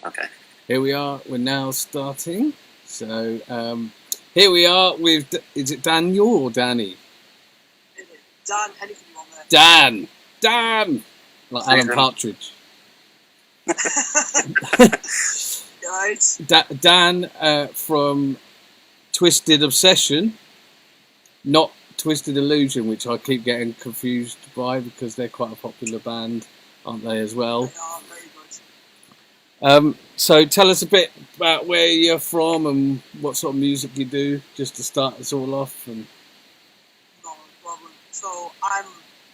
Okay. Here we are. We're now starting. So here we are with. Is it Daniel or Danny? Dan, anything you want there. Dan, like Alan Partridge. Right. Dan from Twisted Obsession, not Twisted Illusion, which I keep getting confused by because they're quite a popular band, aren't they, as well? They are very good. So tell us a bit about where you're from and what sort of music you do, just to start us all off. And no problem. So I'm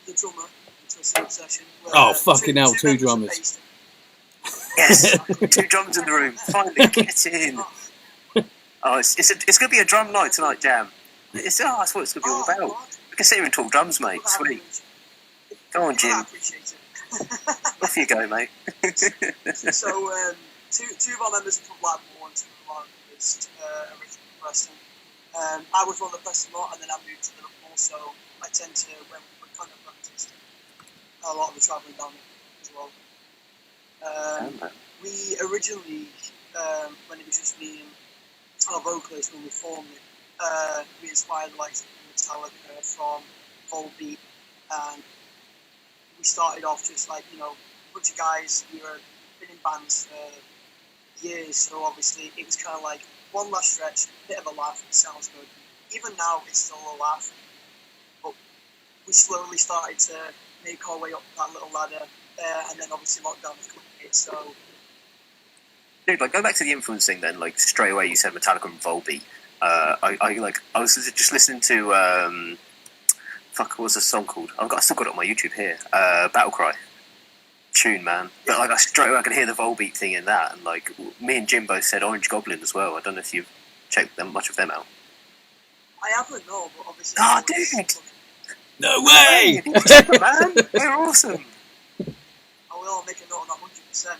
the drummer in Twisted Obsession. Fucking hell, two drummers. Yes, 2 drums in the room. Finally, get in. Oh, it's going to be a drum night tonight, Jam. That's what it's going to be all about. God. We can sit here and talk drums, mate. Sweet. Go on, Jim. I appreciate it. Off you go, mate. So, two of our members are from Blackpool and two of our members originally from Preston. I was one of the Preston lot, and then I moved to Liverpool, so I tend to, when we kind of practiced, a lot of the travelling down there as well. We originally, when it was just me and our vocalist, when we formed it, we inspired the likes of Metallica from Volbeat, and we started off just like, a bunch of guys who had been in bands for years, so obviously it was kind of like one last stretch, a bit of a laugh, it sounds good. Even now it's still a laugh, but we slowly started to make our way up that little ladder, and then obviously lockdown was coming, so... Dude, go back to the influence thing then, straight away you said Metallica and Volbeat. I was just listening to, what was the song called? I still got it on my YouTube here. Battle Cry. Tune, man. But straight away I can hear the Volbeat thing in that, and me and Jim both said Orange Goblin as well. I don't know if you've checked much of them out. I haven't, no, but obviously... Dude! No way! Check them, man! They're awesome! I will make a note of that 100%.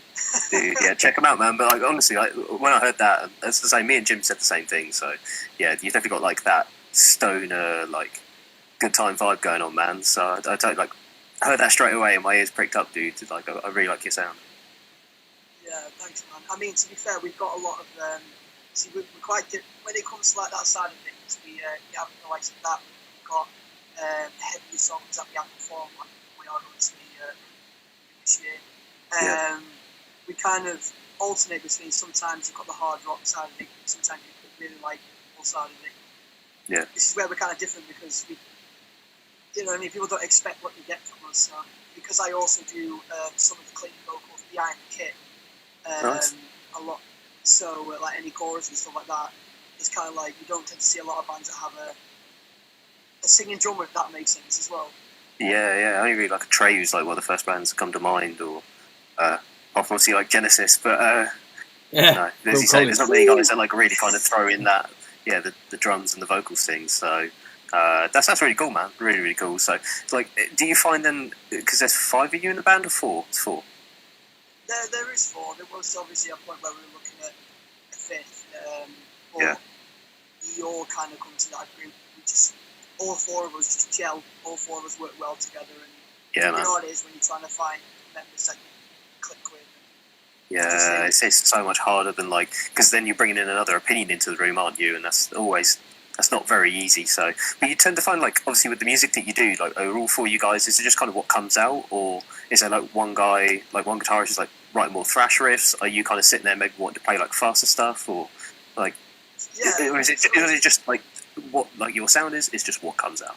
Dude, yeah, check them out, man. But honestly, when I heard that, that's the same. Me and Jim said the same thing. So yeah, you've definitely got that stoner, good time vibe going on, man. So I don't I heard that straight away, and my ears pricked up, dude. I really like your sound. Yeah, thanks, man. I mean, to be fair, we've got a lot of we're quite when it comes to that side of things. We have the likes of that. We've got heavier songs that we have performed. We are obviously this year. We kind of alternate between, sometimes you've got the hard rock side of it, sometimes you really like the full side of it. Yeah. This is where we're kind of different because we, people don't expect what you get from us. Because I also do some of the clean vocals behind the kit nice. A lot. So any chorus and stuff like that, it's kind of you don't tend to see a lot of bands that have a singing drummer, if that makes sense as well. Yeah. I only really like a Trey, who's one of the first bands that come to mind, or obviously Genesis, but no, as you say, there's not many guys that really kind of throw in that, the drums and the vocals thing. So that's really cool, man. Really, really cool. So do you find then, because there's 5 of you in the band, or 4? It's 4. There is 4. There was obviously a point where we were looking at a 5th. Yeah. We all kind of come to that group. We just, all 4 of us just gel. All 4 of us work well together. And yeah, man. You know what it is when you're trying to find members that you click with. Yeah, it's so much harder than because then you're bringing in another opinion into the room, aren't you? And that's not very easy. So, but you tend to find obviously with the music that you do, are all 4 of you guys, is it just kind of what comes out, or is there one guy, one guitarist is writing more thrash riffs? Are you kind of sitting there maybe wanting to play faster stuff, or or is it just what your sound is? It's just what comes out.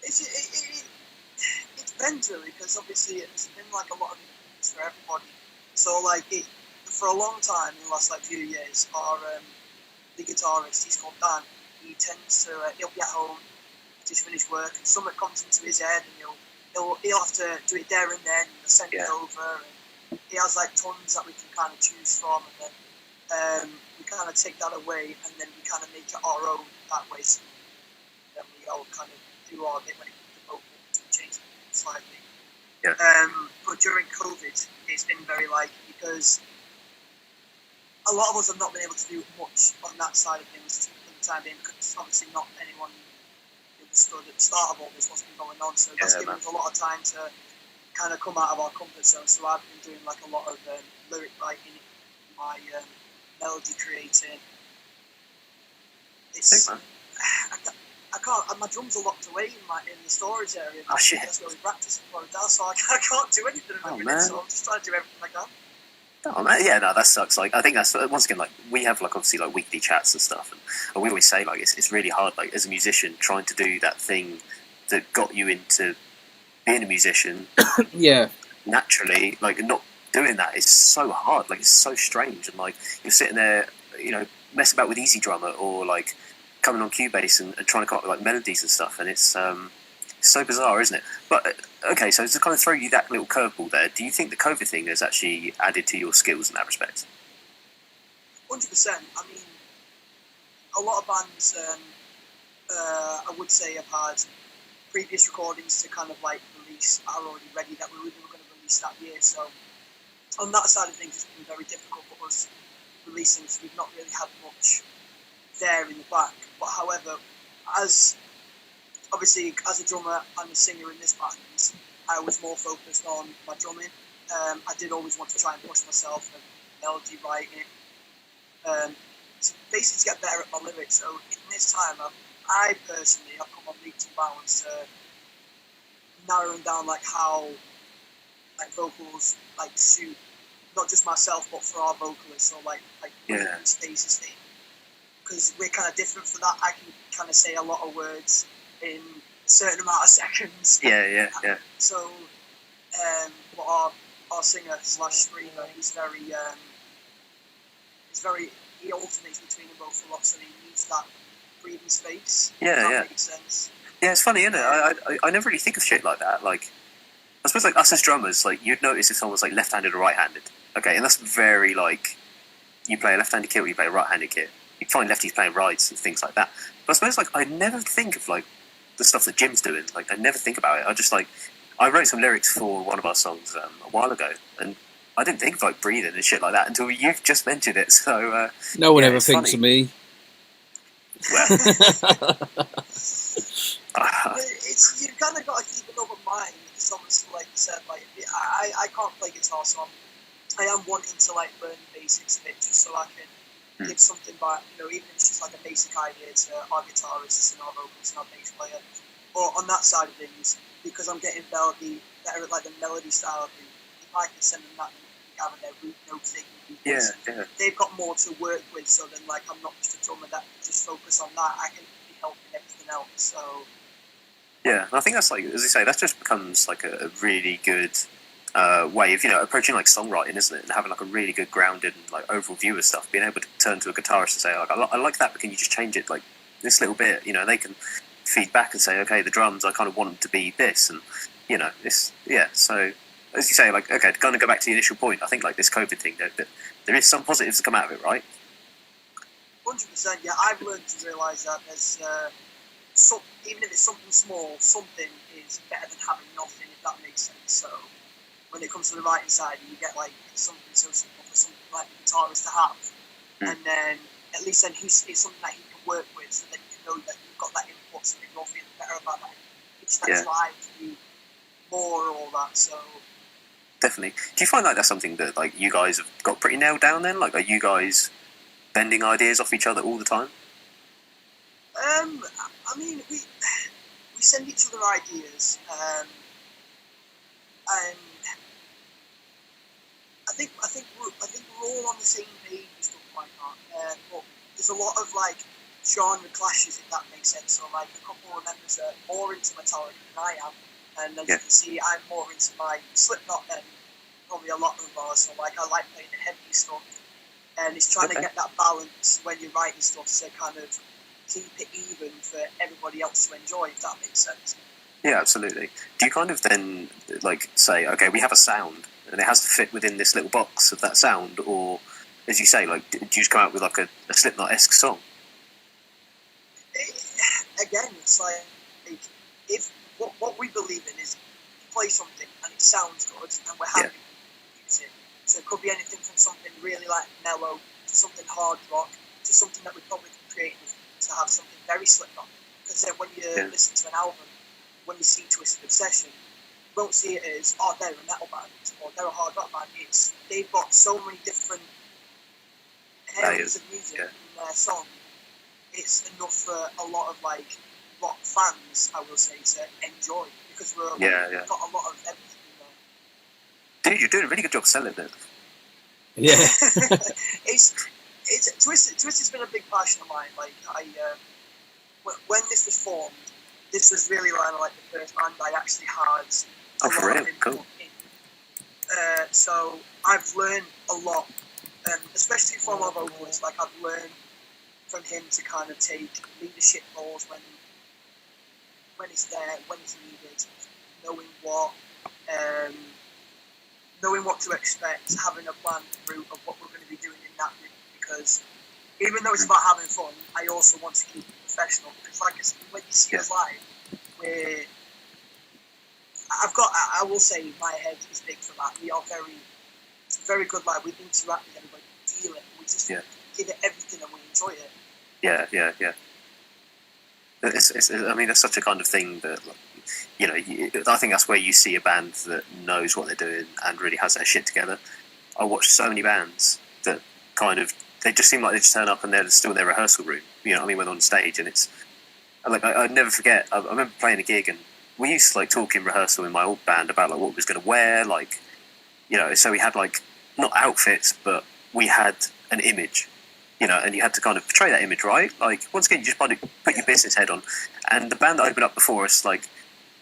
It depends really, because obviously it's been a lot of influence for everybody. So for a long time in the last few years, our the guitarist, he's called Dan. He tends to he'll be at home, just finish work, and something comes into his head, and he'll have to do it there and then, and send it over. And he has tons that we can kind of choose from, and then we kind of take that away, and then we kind of make it our own that way. So then we all kind of do our bit when it comes to vocals and change it slightly. Yeah. But during COVID, it's been very because a lot of us have not been able to do much on that side of things for the time being, because obviously not anyone understood at the start of all this what's been going on. So that's given us a lot of time to kind of come out of our comfort zone. So I've been doing a lot of lyric writing, my melody creating. It's Sick, man. I can't. My drums are locked away in the storage area. Oh, shit. That's where we practice in Florida, so I can't do anything at the minute. Man. So I'm just trying to do everything I can. Oh man, yeah, no, that sucks. Like, I think that's once again, like, we have like obviously like weekly chats and stuff, and we always say like it's really hard, like as a musician trying to do that thing that got you into being a musician Yeah. naturally, like not doing that is so hard. Like it's so strange, and like you're sitting there, you know, messing about with Easy Drummer or like coming on Cubase and trying to come up with like melodies and stuff, and it's so bizarre, isn't it? But okay, so to kind of throw you that little curveball there, do you think the COVID thing has actually added to your skills in that respect? 100%. I mean, a lot of bands, I would say, have had previous recordings to kind of like release are already ready that we were going to release that year. So on that side of things, it's been very difficult for us releasing. So we've not really had much there in the back. But however, obviously, as a drummer and a singer in this band, I was more focused on my drumming. I did always want to try and push myself and melody writing. To basically to get better at my lyrics. So in this time, I personally have come on leaps and bounds to narrowing down like how like vocals like suit not just myself but for our vocalists or like spaces thing. Because we're kind of different for that. I can kind of say a lot of words in a certain amount of seconds. Yeah. So, but our singer / screamer, he alternates between them both a lot, so he needs that breathing space. Yeah. Makes sense. Yeah, it's funny, isn't it? I never really think of shit like that. Like, I suppose like us as drummers, like you'd notice if someone's like left-handed or right-handed. Okay, and that's very like you play a left-handed kit or you play a right-handed kit. You find lefties playing rights and things like that. But I suppose like I never think of like the stuff that Jim's doing. Like I never think about it. I just like I wrote some lyrics for one of our songs a while ago, and I didn't think of like breathing and shit like that until you've just mentioned it. So no one ever thinks of me. Well, it's you've kind of got to keep an open mind because obviously, like you said, like I can't play guitar, so I am wanting to like learn the basics of it just so I can give something back. You know, even if it's just like a basic idea to our guitarists and our vocalists and our bass player. But on that side of things, because I'm getting better at like the melody style of things, if I can send them that having their root notes taking they've got more to work with, so then like I'm not just a drummer that just focus on that, I can be helping everything else. So yeah, and I think that's like, as you say, that just becomes like a really good way of, you know, approaching like songwriting, isn't it? And having like a really good grounded and like overall view of stuff, being able to turn to a guitarist and say like I like that, but can you just change it like this little bit, you know, and they can feed back and say, okay, the drums, I kind of want them to be this, and you know, this, so as you say, like, okay, to kind of go back to the initial point, I think like this COVID thing, that there is some positives to come out of it, right? 100%, yeah. I've learned to realise that there's even if it's something small, something is better than having nothing, if that makes sense. So when it comes to the writing side, you get like something so simple for something like the guitarist to have, and then at least then it's something that he can work with, so that you know that you've got that input, so that you're feeling better about that. It's that drive to do more and all that. So definitely. Do you find like that's something that like you guys have got pretty nailed down then? Like, are you guys bending ideas off each other all the time? I mean, we send each other ideas, and I think we're all on the same page and stuff like that. But there's a lot of like genre clashes, if that makes sense. So like a couple of members are more into Metallica than I am, and as you can see, I'm more into my Slipknot than probably a lot of them are. So like I like playing the heavy stuff, and it's trying to get that balance when you're writing stuff to kind of keep it even for everybody else to enjoy, if that makes sense. Yeah, absolutely. Do you kind of then like say, okay, we have a sound and it has to fit within this little box of that sound, or as you say, like do you just come out with like a Slipknot-esque song? Again, it's like if what we believe in is you play something and it sounds good and we're happy to use it. So it could be anything from something really like mellow to something hard rock to something that we probably can create to have something very Slipknot. Because then when you listen to an album, when you see Twisted Obsession, won't see it as, oh, they're a metal band or they're a hard rock band. It's they've got so many different areas of music in their song. It's enough for a lot of like rock fans, I will say, to enjoy because we've got a lot of everything in there. Dude, you're doing a really good job selling it. Yeah. it's Twisted's been a big passion of mine. Like when this was formed, this was really like the first band I actually had. For real? Cool. So I've learned a lot, especially from our vocalist. Like I've learned from him to kind of take leadership roles when it's there, when it's needed, knowing what to expect, having a planned route of what we're going to be doing in that route. Because even though it's about having fun, I also want to keep it professional. Because like I said, when you see us live, I will say my head is big for that. We are very good live. We interact with everybody, we feel it, we just give it everything and we enjoy it. Yeah. I mean, that's such a kind of thing that, you know, I think that's where you see a band that knows what they're doing and really has their shit together. I watch so many bands that kind of, they just seem like they just turn up and they're still in their rehearsal room, you know what I mean, when they're on stage. And it's, like, I'd never forget, I remember playing a gig and we used to, like, talk in rehearsal in my old band about, like, what we was going to wear, like, you know, so we had, like, not outfits, but we had an image. You know, and you had to kind of portray that image, right? Like, once again, you just put your business head on. And the band that opened up before us, like,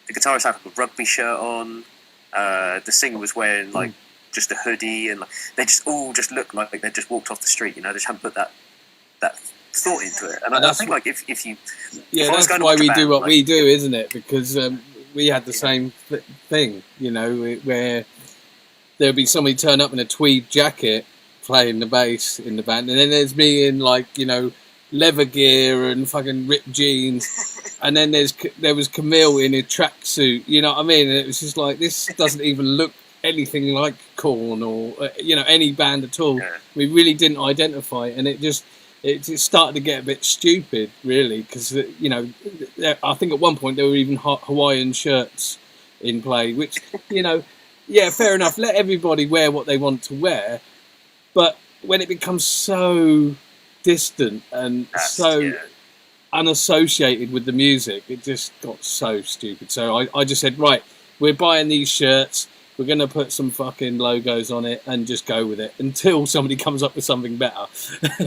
the guitarist had a rugby shirt on, the singer was wearing, like, just a hoodie, and like, they just all just looked like they just walked off the street, you know, they just haven't put that thought into it. And I think, like, if you... Yeah, that's why we do what we do, isn't it? Because we had the same thing, you know, where there'd be somebody turn up in a tweed jacket, playing the bass in the band, and then there's me in, like, you know, leather gear and fucking ripped jeans, and then there was Camille in a tracksuit, you know what I mean? And it was just like, this doesn't even look anything like Korn or you know, any band at all. We really didn't identify, and it just started to get a bit stupid, really, because you know, I think at one point there were even Hawaiian shirts in play, which, you know, yeah, fair enough, let everybody wear what they want to wear. But when it becomes so distant and unassociated with the music, it just got so stupid. So I just said, right, we're buying these shirts, we're going to put some fucking logos on it and just go with it until somebody comes up with something better.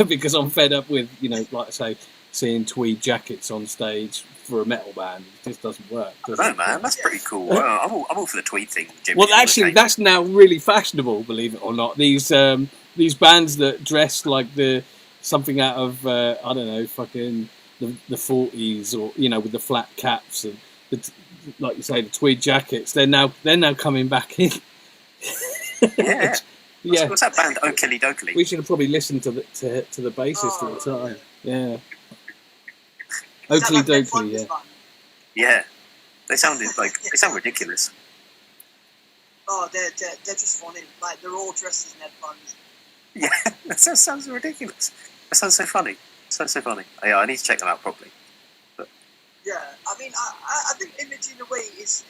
Because I'm fed up with, you know, like I say, seeing tweed jackets on stage for a metal band. It just doesn't work. I don't know, man. That's pretty cool. I'm all for the tweed thing. Well, actually, that's now really fashionable, believe it or not. These bands that dress like something out of I don't know, fucking the 40s, or, you know, with the flat caps and like you say, the tweed jackets. They're now coming back in. Yeah. What's that band? Oakley Dokley. We should have probably listened to the bassist at the time. Yeah. Oakley Dokley. Yeah. Yeah. They sound ridiculous. Oh, they're just funny. Like, they're all dressed as Ned Bunds. Yeah, that sounds ridiculous. That sounds so funny. So funny. Yeah, I need to check them out properly. But yeah, I mean, I think image in a way is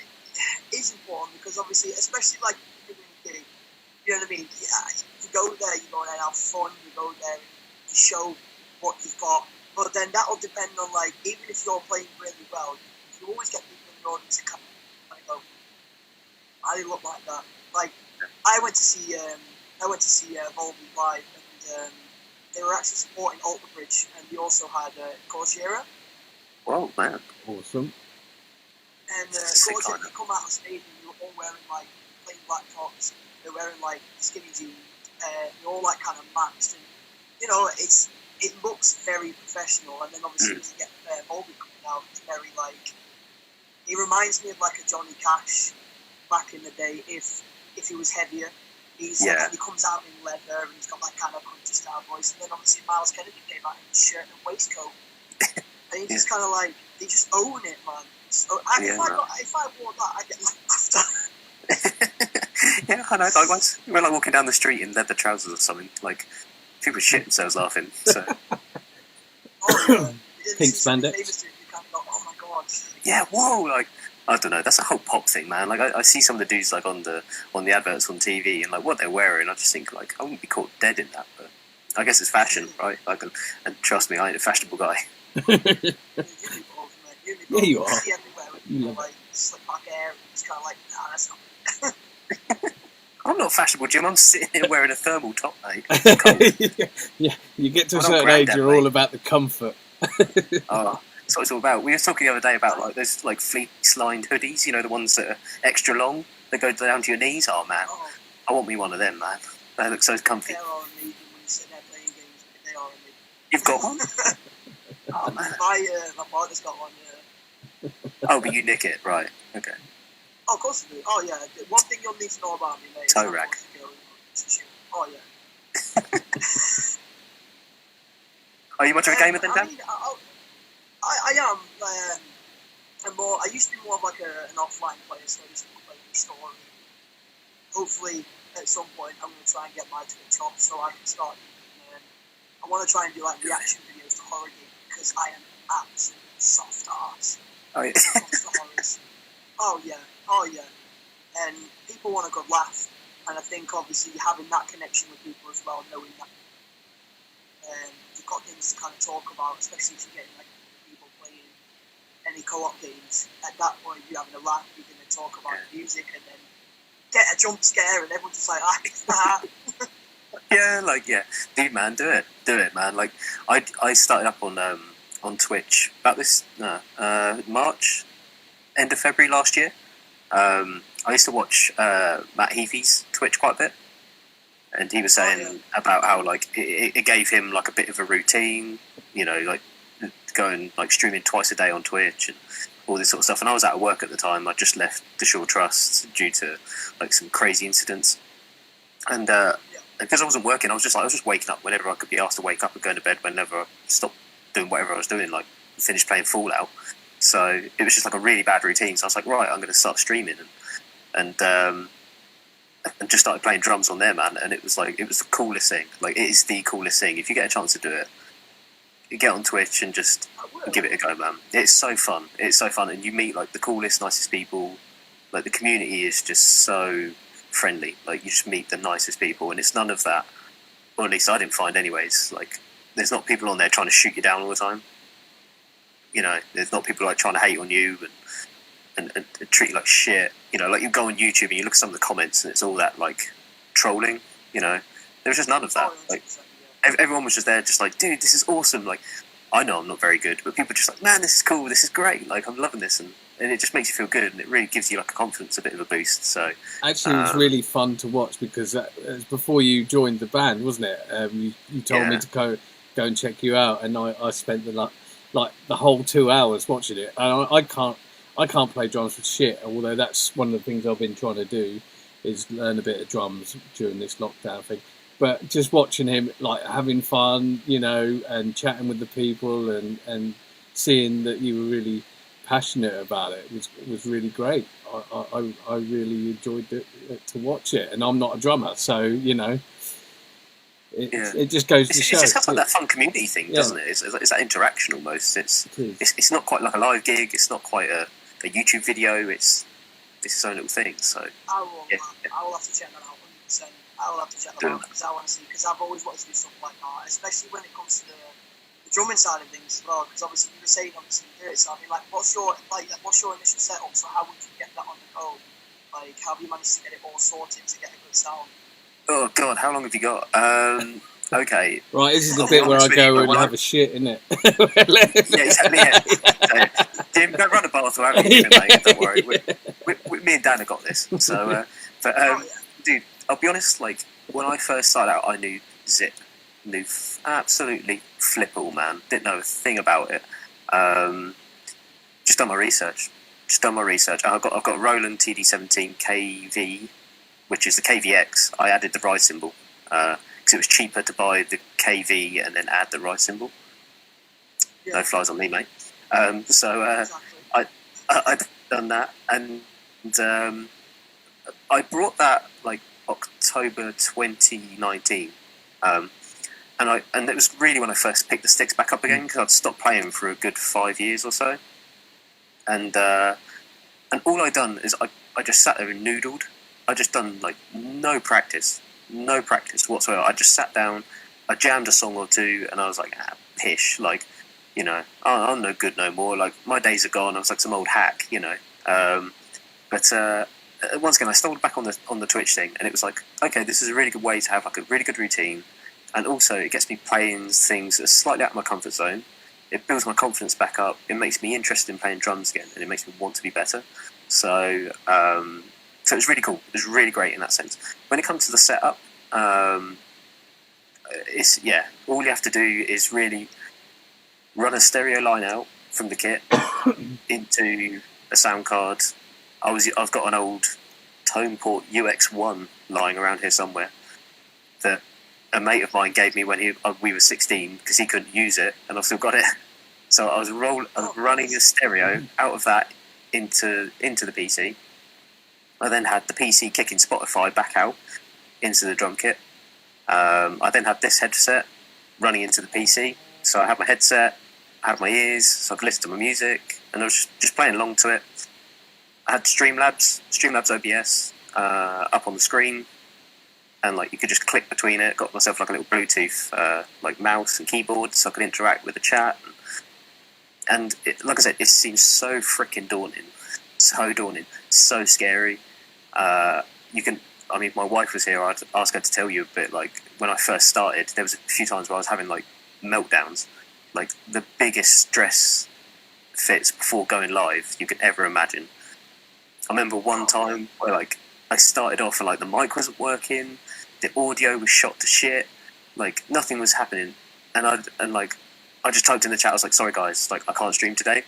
important, because obviously, especially like doing a gig, you know what I mean? Yeah, you go there and have fun. You go there and you show what you've got. But then that'll depend on, like, even if you're playing really well, you always get people in the audience to come and go, I look like that. Like, I went to see Volbeat live, and they were actually supporting Alter Bridge, and they also had Gojira. Whoa, man. Awesome. And Gojira, you come out on stage and you're all wearing, like, plain black tops, they're wearing, like, skinny jeans, you're all, like, kind of matched, and, you know, it looks very professional. And then obviously as you get Volbeat coming out, it's very, like, he reminds me of, like, a Johnny Cash back in the day, if he was heavier. He comes out in leather, and he's got that kind of country style voice. And then obviously Miles Kennedy came out in his shirt and waistcoat, and he's just kind of like, they just own it, man. So if I wore that, I'd get laughed at. Yeah, I know. Like, once we're like walking down the street in leather trousers or something, like, people shit themselves laughing. So. Oh, yeah. Pink spandex. Oh my god. Yeah, whoa! Like, I don't know. That's a whole pop thing, man. Like I see some of the dudes like on the adverts on TV and like what they're wearing. I just think like I wouldn't be caught dead in that. But I guess it's fashion, right? Like, and trust me, I ain't a fashionable guy. You do both, mate. You do Yeah, both. you are. See everywhere with You people love like slick back hair, and it's kind of like, nah, that's not. I'm not fashionable, Jim. I'm sitting here wearing a thermal top, mate. Yeah, you get to a I'm not certain age, granddad, you're mate. all about the comfort. Oh, that's what it's all about. We were talking the other day about like those like fleece-lined hoodies. You know, the ones that are extra long. They go down to your knees. Oh man, Oh, I want me one of them, man. They look so comfy. they are amazing when you sit there playing games. They are amazing. You've got one? Oh man. My partner's got one. Oh, but you nick it, right? Okay. Oh, of course I do. Oh yeah. One thing you'll need to know about me, mate. Toe is rag. Oh yeah. Are you much of a gamer then, Dan? I mean, I am. I'm more. I used to be more of like an offline player, so I used to play the story. Hopefully, at some point, I'm going to try and get my Twitch off so I can start. I want to try and do like reaction videos to horror games because I am absolute soft arse Oh, yeah. when it comes to horrors. Oh yeah. And people want a good laugh, and I think obviously having that connection with people as well, knowing that you've got things to kind of talk about, especially if you're getting like people playing any co-op games. At that point, you're having a laugh, you're going to talk about music, and then get a jump scare, and everyone's just like, ah. Yeah, dude, man, do it, man. Like, I started up on Twitch about this March, end of February last year. I used to watch Matt Heafy's Twitch quite a bit, and he was saying about how like it gave him like a bit of a routine, you know, like going like streaming twice a day on Twitch and all this sort of stuff. And I was out of work at the time. I just left the Shore Trust due to like some crazy incidents, and because I wasn't working, I was just waking up whenever I could be asked to wake up and go to bed whenever I stopped doing whatever I was doing, like finished playing Fallout. So it was just like a really bad routine. So I was like, right, I'm going to start streaming, and just started playing drums on there, man. And it was the coolest thing. Like, it is the coolest thing. If you get a chance to do it, you get on Twitch and just give it a go, man. It's so fun. And you meet like the coolest, nicest people. Like, the community is just so friendly. Like, you just meet the nicest people, and it's none of that. Or at least I didn't find, anyways. Like, there's not people on there trying to shoot you down all the time. You know, there's not people like trying to hate on you and treat you like shit. You know, like, you go on YouTube and you look at some of the comments and it's all that like trolling. You know, there was just none of that. Like, everyone was just there, just like, dude, this is awesome. Like, I know I'm not very good, but people are just like, man, this is cool, this is great. Like, I'm loving this, and it just makes you feel good, and it really gives you like a confidence, a bit of a boost. So actually, it was really fun to watch because it was before you joined the band, wasn't it? You told me to go and check you out, and I spent the whole 2 hours watching it. And I can't play drums for shit. Although that's one of the things I've been trying to do is learn a bit of drums during this lockdown thing. But just watching him like having fun, you know, and chatting with the people and seeing that you were really passionate about it was really great. I really enjoyed it to watch it, and I'm not a drummer, so you know. It just goes to show. It just has like that fun community thing, doesn't it? It's that interaction almost. It's not quite like a live gig. It's not quite a YouTube video. It's its own little thing. So I will have to check that out 100%. I will have to check that out because I want to see. Because I've always wanted to do stuff like that, especially when it comes to the drumming side of things as well. Because obviously you were saying obviously you do it. So I mean, like, what's your initial setup? So how would you get that on the go? Like, how have you managed to get it all sorted to get a good sound? Oh God, how long have you got? Okay. Right, this is the bit where I go and have a shit, isn't it? Yeah, exactly. Yeah. So, Jim, go run a bath or have a minute, mate. Don't worry. Me and Dan have got this. So, dude, I'll be honest. Like, when I first started out, I knew zip, absolutely flip all, man. Didn't know a thing about it. Just done my research. I've got Roland TD17 KV, which is the KVX. I added the ride cymbal because it was cheaper to buy the KV and then add the ride cymbal. Yeah. No flies on me, mate. Exactly. I'd done that, and I brought that like October 2019, and it was really when I first picked the sticks back up again because I'd stopped playing for a good 5 years or so, and And all I done is I just sat there and noodled. I just done like no practice whatsoever. I just sat down, I jammed a song or two, and I was like, pish, like, you know, I'm no good no more. Like, my days are gone. I was like some old hack, you know. But once again, I stumbled back on the Twitch thing, and it was like, okay, this is a really good way to have like a really good routine, and also it gets me playing things that are slightly out of my comfort zone. It builds my confidence back up. It makes me interested in playing drums again, and it makes me want to be better. So, so it was really cool. It was really great in that sense. When it comes to the setup, it's all you have to do is really run a stereo line out from the kit into a sound card. I've got an old Toneport UX1 lying around here somewhere that a mate of mine gave me when we were 16 because he couldn't use it, and I've still got it. So I was running a stereo out of that into the PC. I then had the PC kicking Spotify back out into the drum kit. I then had this headset running into the PC. So I had my headset, I had my ears, so I could listen to my music, and I was just playing along to it. I had Streamlabs OBS up on the screen, and like you could just click between it. Got myself like a little Bluetooth like mouse and keyboard, so I could interact with the chat. And like I said, it seems so freaking daunting, so scary. My wife was here. I'd ask her to tell you a bit. Like when I first started, there was a few times where I was having like meltdowns, like the biggest stress fits before going live you could ever imagine. I remember one time where like I started off and like the mic wasn't working, the audio was shot to shit, like nothing was happening, and I just typed in the chat. I was like, "Sorry guys, like I can't stream today."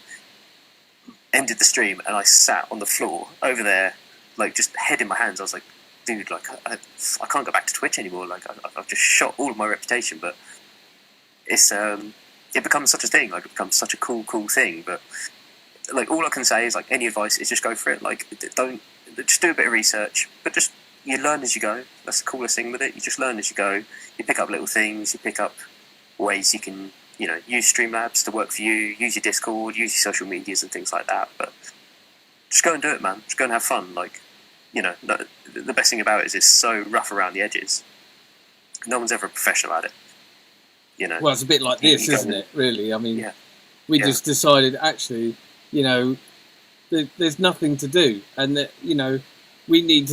Ended the stream and I sat on the floor over there, like just head in my hands. I was like, "Dude, like I can't go back to Twitch anymore. Like I've just shot all of my reputation." But it's it becomes such a thing. Like it becomes such a cool thing. But like all I can say is like any advice is just go for it. Like just do a bit of research, but just you learn as you go. That's the coolest thing with it. You just learn as you go. You pick up little things. You pick up ways you can, you know, use Streamlabs to work for you. Use your Discord. Use your social medias and things like that. But just go and do it, man. Just go and have fun. Like, you know, the best thing about it is it's so rough around the edges. No one's ever a professional at it. You know. Well, it's a bit like this, isn't it? Really, I mean, we just decided actually, you know, there's nothing to do, and that, you know, we need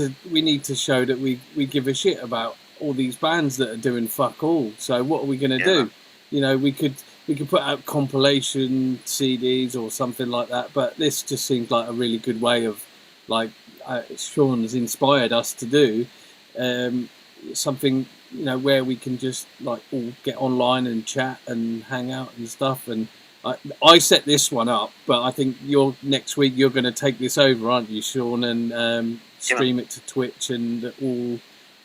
to show that we give a shit about all these bands that are doing fuck all. So what are we going to do? You know, we could put out compilation CDs or something like that, but this just seems like a really good way of, like, Sean has inspired us to do something, you know, where we can just like all get online and chat and hang out and stuff. And I set this one up, but I think next week you're going to take this over, aren't you, Sean, and stream it to Twitch and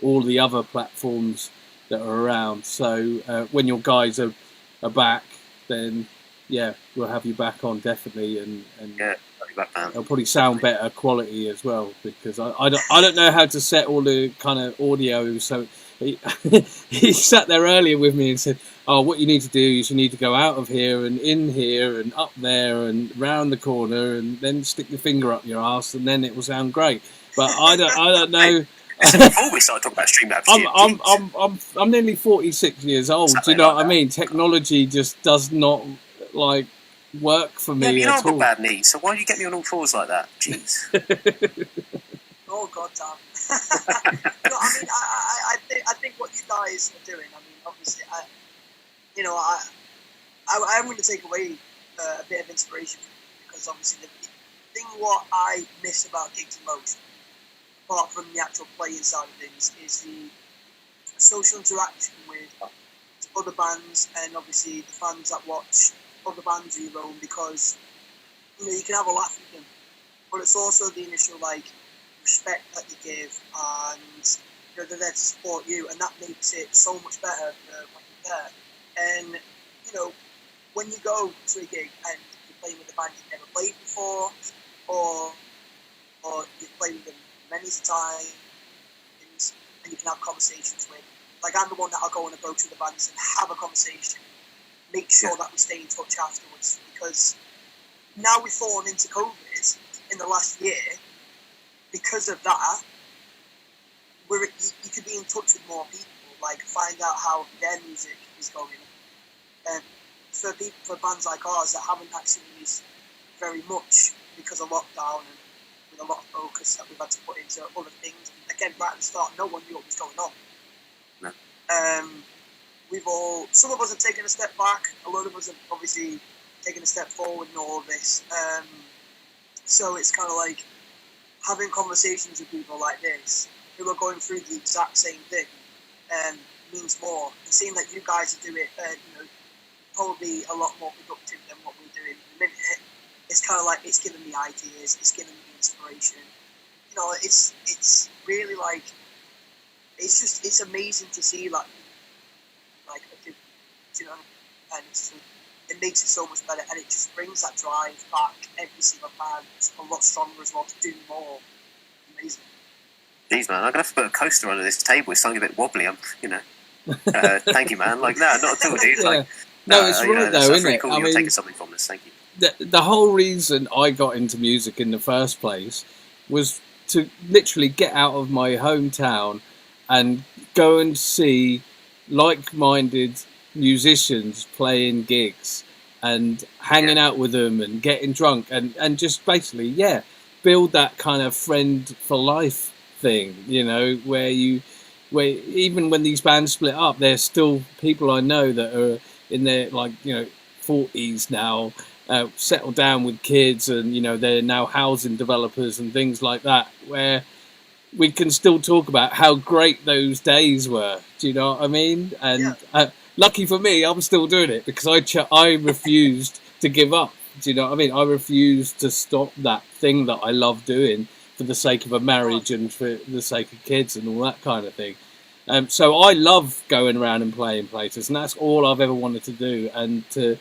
all the other platforms that are around. So when your guys are back, then we'll have you back on definitely, and it'll probably sound better quality as well, because I don't know how to set all the kind of audio. So he sat there earlier with me and said, "Oh, what you need to do is you need to go out of here and in here and up there and round the corner and then stick your finger up your arse and then it will sound great." But I don't know. Before we started talking about Streamlabs, I'm nearly 46 years old. Do you know what I mean? Technology just does not like work for me you know at I've got all. bad knees, so why do you get me on all fours like that? Jeez. Oh god damn. No, I mean, I think what you guys are doing, I mean, obviously, I'm going to take away a bit of inspiration from you, because obviously the thing what I miss about gigs the most, apart from the actual playing side of things, is the social interaction with other bands and obviously the fans that watch other bands of your own, because you know you can have a laugh with them, but it's also the initial like respect that you give, and you know they're there to support you, and that makes it so much better when you're there. And you know when you go to a gig and you're playing with a band you've never played before, or you play with them many times, and you can have conversations with. Like I'm the one that I'll go and approach with the bands and have a conversation, make sure that we stay in touch afterwards, because now we've fallen into COVID, in the last year, because of that, you could be in touch with more people, like find out how their music is going. And for bands like ours that haven't actually used very much because of lockdown and with a lot of focus that we've had to put into other things. And again, right at the start, no one knew what was going on. No. Some of us have taken a step back. A lot of us have obviously taken a step forward in all of this. So it's kind of like having conversations with people like this who are going through the exact same thing means more. And seeing that you guys do it, probably a lot more productive than what we're doing in a minute. It's kind of like it's giving me ideas, it's giving me inspiration. It's really like it's amazing to see like and it makes it so much better, and it just brings that drive back every single time. It's a lot stronger as well to do more. Amazing. Jeez, man, I'm gonna have to put a coaster under this table. It's something a bit wobbly. Thank you, man. Like, no, not at all, dude. Like, no, it's right though, isn't it? Cool. I You're mean, taking something from this. Thank you. The whole reason I got into music in the first place was to literally get out of my hometown and go and see like-minded musicians playing gigs and hanging out with them and getting drunk and just basically, build that kind of friend for life thing, where even when these bands split up, there's still people I know that are in their 40s now, settled down with kids, and they're now housing developers and things like that, where we can still talk about how great those days were. Do you know what I mean? And lucky for me, I'm still doing it because I refused to give up. Do you know what I mean? I refused to stop that thing that I love doing for the sake of a marriage and for the sake of kids and all that kind of thing. So I love going around and playing places, and that's all I've ever wanted to do. And to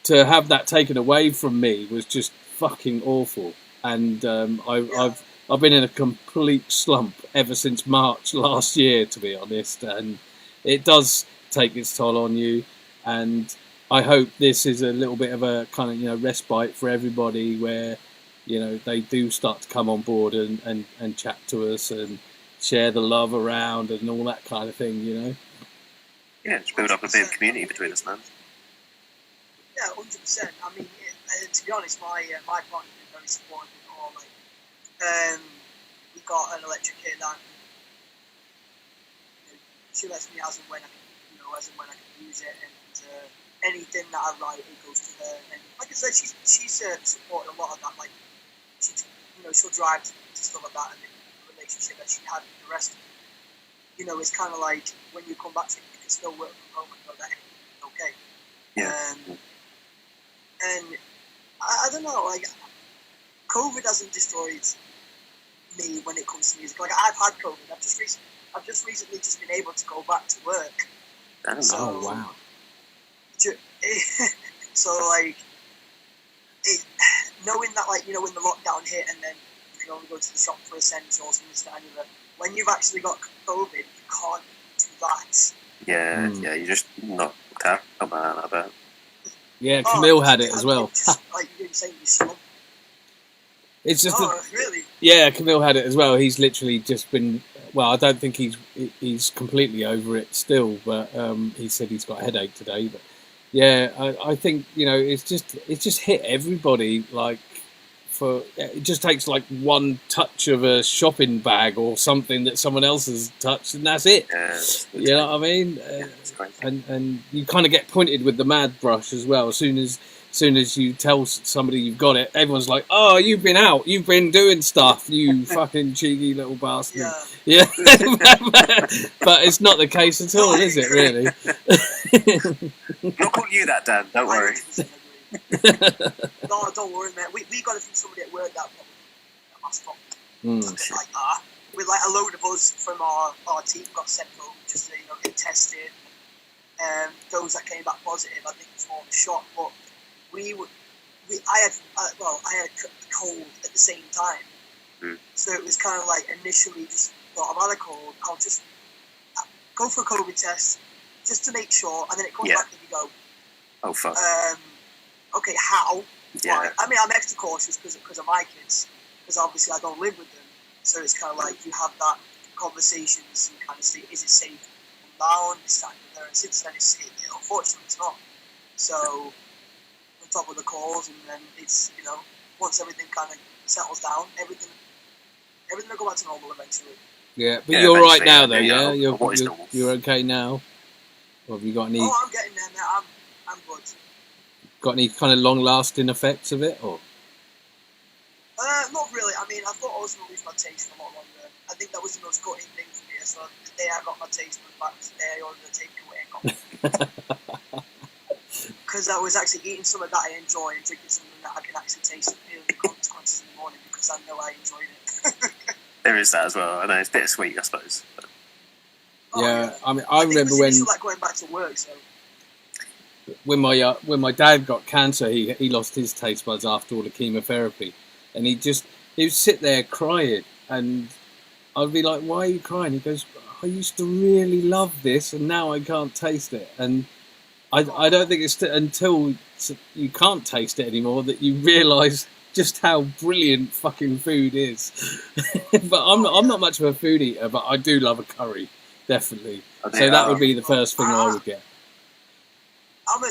have that taken away from me was just fucking awful. And I've been in a complete slump ever since March last year, to be honest. And it does take its toll on you. And I hope this is a little bit of a kind of respite for everybody, where they do start to come on board and chat to us and share the love around and all that kind of thing. Yeah, just build up a bit of community between us, man. Yeah, 100%. I mean, to be honest, my partner's been very supportive in all. We got an electric kit, and she lets me as and when I can use it, and anything that I write, it goes to her. And like I said, she's supported a lot of that. Like she'll drive to stuff like that, and the relationship that she had with the rest of it. It's kind of like when you come back to it, you can still work from home and know that everything's okay. Yeah. And I don't know, like, COVID hasn't destroyed me when it comes to music. Like, I've had COVID. I've just recently just been able to go back to work. Oh, wow. So, like, knowing that, like, when the lockdown hit and then you can only go to the shop for essentials and this, that, and the other, when you've actually got COVID, you can't do that. Yeah, you just knocked out. Oh, man, I bet. Yeah, Camille had it as well. Like you were saying, you slump. It's just really? Yeah, Camille had it as well. He's literally just been. Well, I don't think he's completely over it still, but he said he's got a headache today. But yeah, I think it's just hit everybody. Like it just takes like one touch of a shopping bag or something that someone else has touched, and that's it. Yeah, you know what I mean? And you kind of get pointed with the mad brush as well. As soon as you tell somebody you've got it, everyone's like, "Oh, you've been out, you've been doing stuff, you fucking cheeky little bastard." Yeah. But it's not the case at all, is it? Really? I'm not calling you that, Dan. Don't worry. No, don't worry, mate. We got to think somebody at work that must up. A bit like that. With like a load of us from our team got sent home just to get tested. Those that came back positive, I think, was more of a shock. But I had a cold at the same time, so it was kind of like initially just thought, I've had a cold, I'll just go for a COVID test just to make sure, and then it comes back and you go, oh fuck. Okay, how? Yeah. Right. I mean, I'm extra cautious because of my kids. because obviously I don't live with them. So it's kind of like you have that conversations and kind of see, is it safe to come down, this, that, and the other. And since then, unfortunately, it's not. So, on top of the calls, and then it's, once everything kind of settles down, everything will go back to normal eventually. Yeah, but Yeah, you're right eventually, now, though, yeah, yeah? what is normal? You're okay now? Or have you got any Oh, I'm getting there, mate. I'm good. kind of long-lasting effects of it, or? Not really. I mean, I thought I was going to lose my taste a lot longer. I think that was the most gutting thing for me. So the day I got my taste back was the day I ordered a takeaway and got because I was actually eating something that I enjoy and drinking something that I can actually taste and feel the consequences in the morning because I know I enjoyed it. There is that as well. I know it's bittersweet, I suppose. But... Yeah, I mean, I remember when... It's like going back to work, so... When my dad got cancer, he lost his taste buds after all the chemotherapy, and he would sit there crying, and I'd be like, "Why are you crying?" He goes, "I used to really love this, and now I can't taste it." And I don't think it's until you can't taste it anymore that you realise just how brilliant fucking food is. But I'm not much of a food eater, but I do love a curry, definitely. So that would be the first thing I would get. I'm a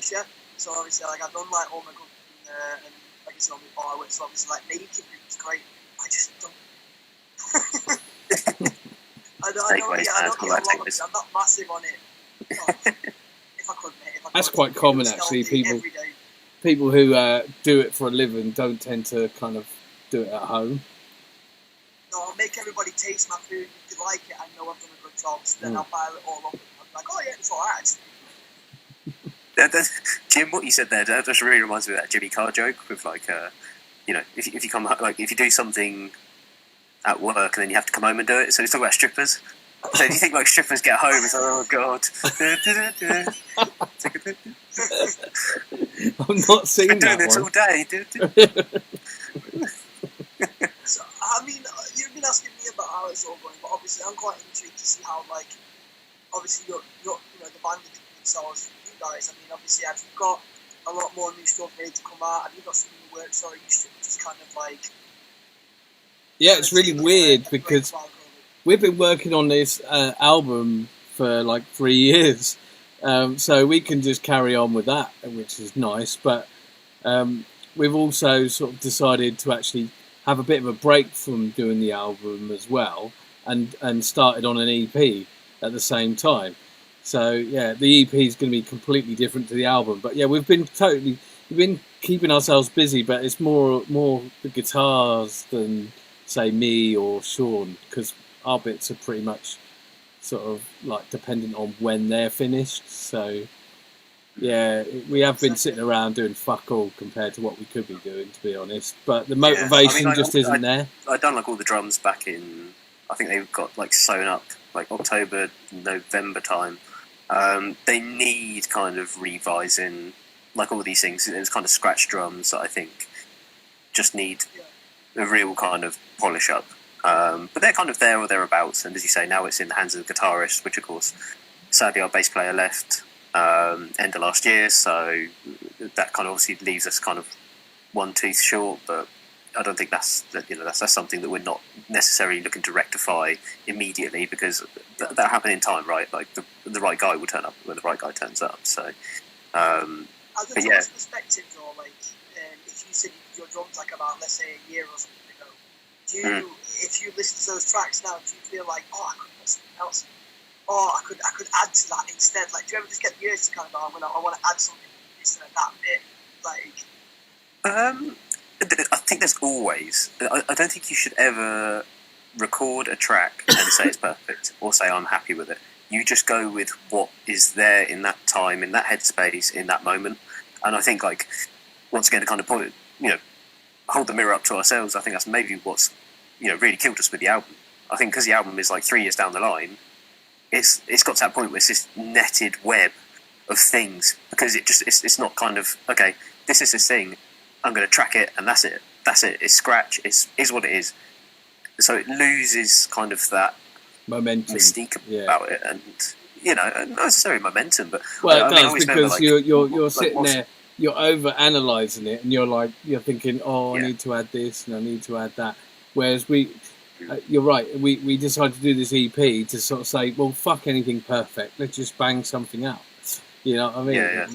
chef, so obviously like I've done like all my cooking and like it's on my bar, so obviously like making food's great. I just don't. I don't get a lot of it. I'm not massive on it. If I could, mate. That's quite common actually. People who do it for a living don't tend to kind of do it at home. No, I'll make everybody taste my food. If they like it, I know I've done a good job. So then I'll pile it all up. And I'm like, oh yeah, it's alright. Jim, what you said there, that just really reminds me of that Jimmy Carr joke with like, if you come like if you do something at work and then you have to come home and do it. So he's talking about strippers. So if you think like strippers get home, it's like, oh god. I've not seen Been doing that this one. all day. So I mean, you've been asking me about how it's all going, but obviously I'm quite intrigued to see how like, obviously you're the band themselves. Guys, I mean, obviously, have you got a lot more new stuff ready to come out? Have you got some new works, or are you just kind of like? Yeah, it's really weird because we've been working on this album for like 3 years, so we can just carry on with that, which is nice. But we've also sort of decided to actually have a bit of a break from doing the album as well, and started on an EP at the same time. So yeah, the EP is going to be completely different to the album. But yeah, we've been keeping ourselves busy, but it's more the guitars than say me or Sean, because our bits are pretty much sort of like dependent on when they're finished. So yeah, we have been sitting around doing fuck all compared to what we could be doing, to be honest. But the motivation just isn't there. I'd done like all the drums back in, I think they got like sewn up like October, November time. They need kind of revising, like all these things. It was kind of scratch drums that I think just need a real kind of polish up. But they're kind of there or thereabouts. And as you say, now it's in the hands of the guitarist, which of course, sadly our bass player left end of last year. So that kind of obviously leaves us kind of one tooth short. But I don't think that's something that we're not necessarily looking to rectify immediately, because that happened in time, right? Like the right guy will turn up when the right guy turns up. So, As a drummer's perspective, though, like if you said your drums like about let's say a year or something ago, if you listen to those tracks now, do you feel like, oh, I could put something else, or I could add to that instead? Like, do you ever just get the urge to kind of, I want to add something instead of that bit, like? I think there's always. I don't think you should ever record a track and say it's perfect or say I'm happy with it. You just go with what is there in that time, in that headspace, in that moment. And I think, like, once again, to kind of point, hold the mirror up to ourselves. I think that's maybe what's really killed us with the album. I think because the album is like 3 years down the line, it's got to that point where it's this netted web of things, because it's not kind of, okay, this is this thing, I'm going to track it, and that's it. It's scratch. Is what it is. So it loses kind of that momentum, mystique about it, and not necessarily momentum, but well, it does, because you're sitting there you're over analysing it, and you're thinking, oh, I Yeah. need to add this and I need to add that. Whereas you're right, we decided to do this EP to sort of say, well, fuck anything perfect, let's just bang something out. You know what I mean? Yeah.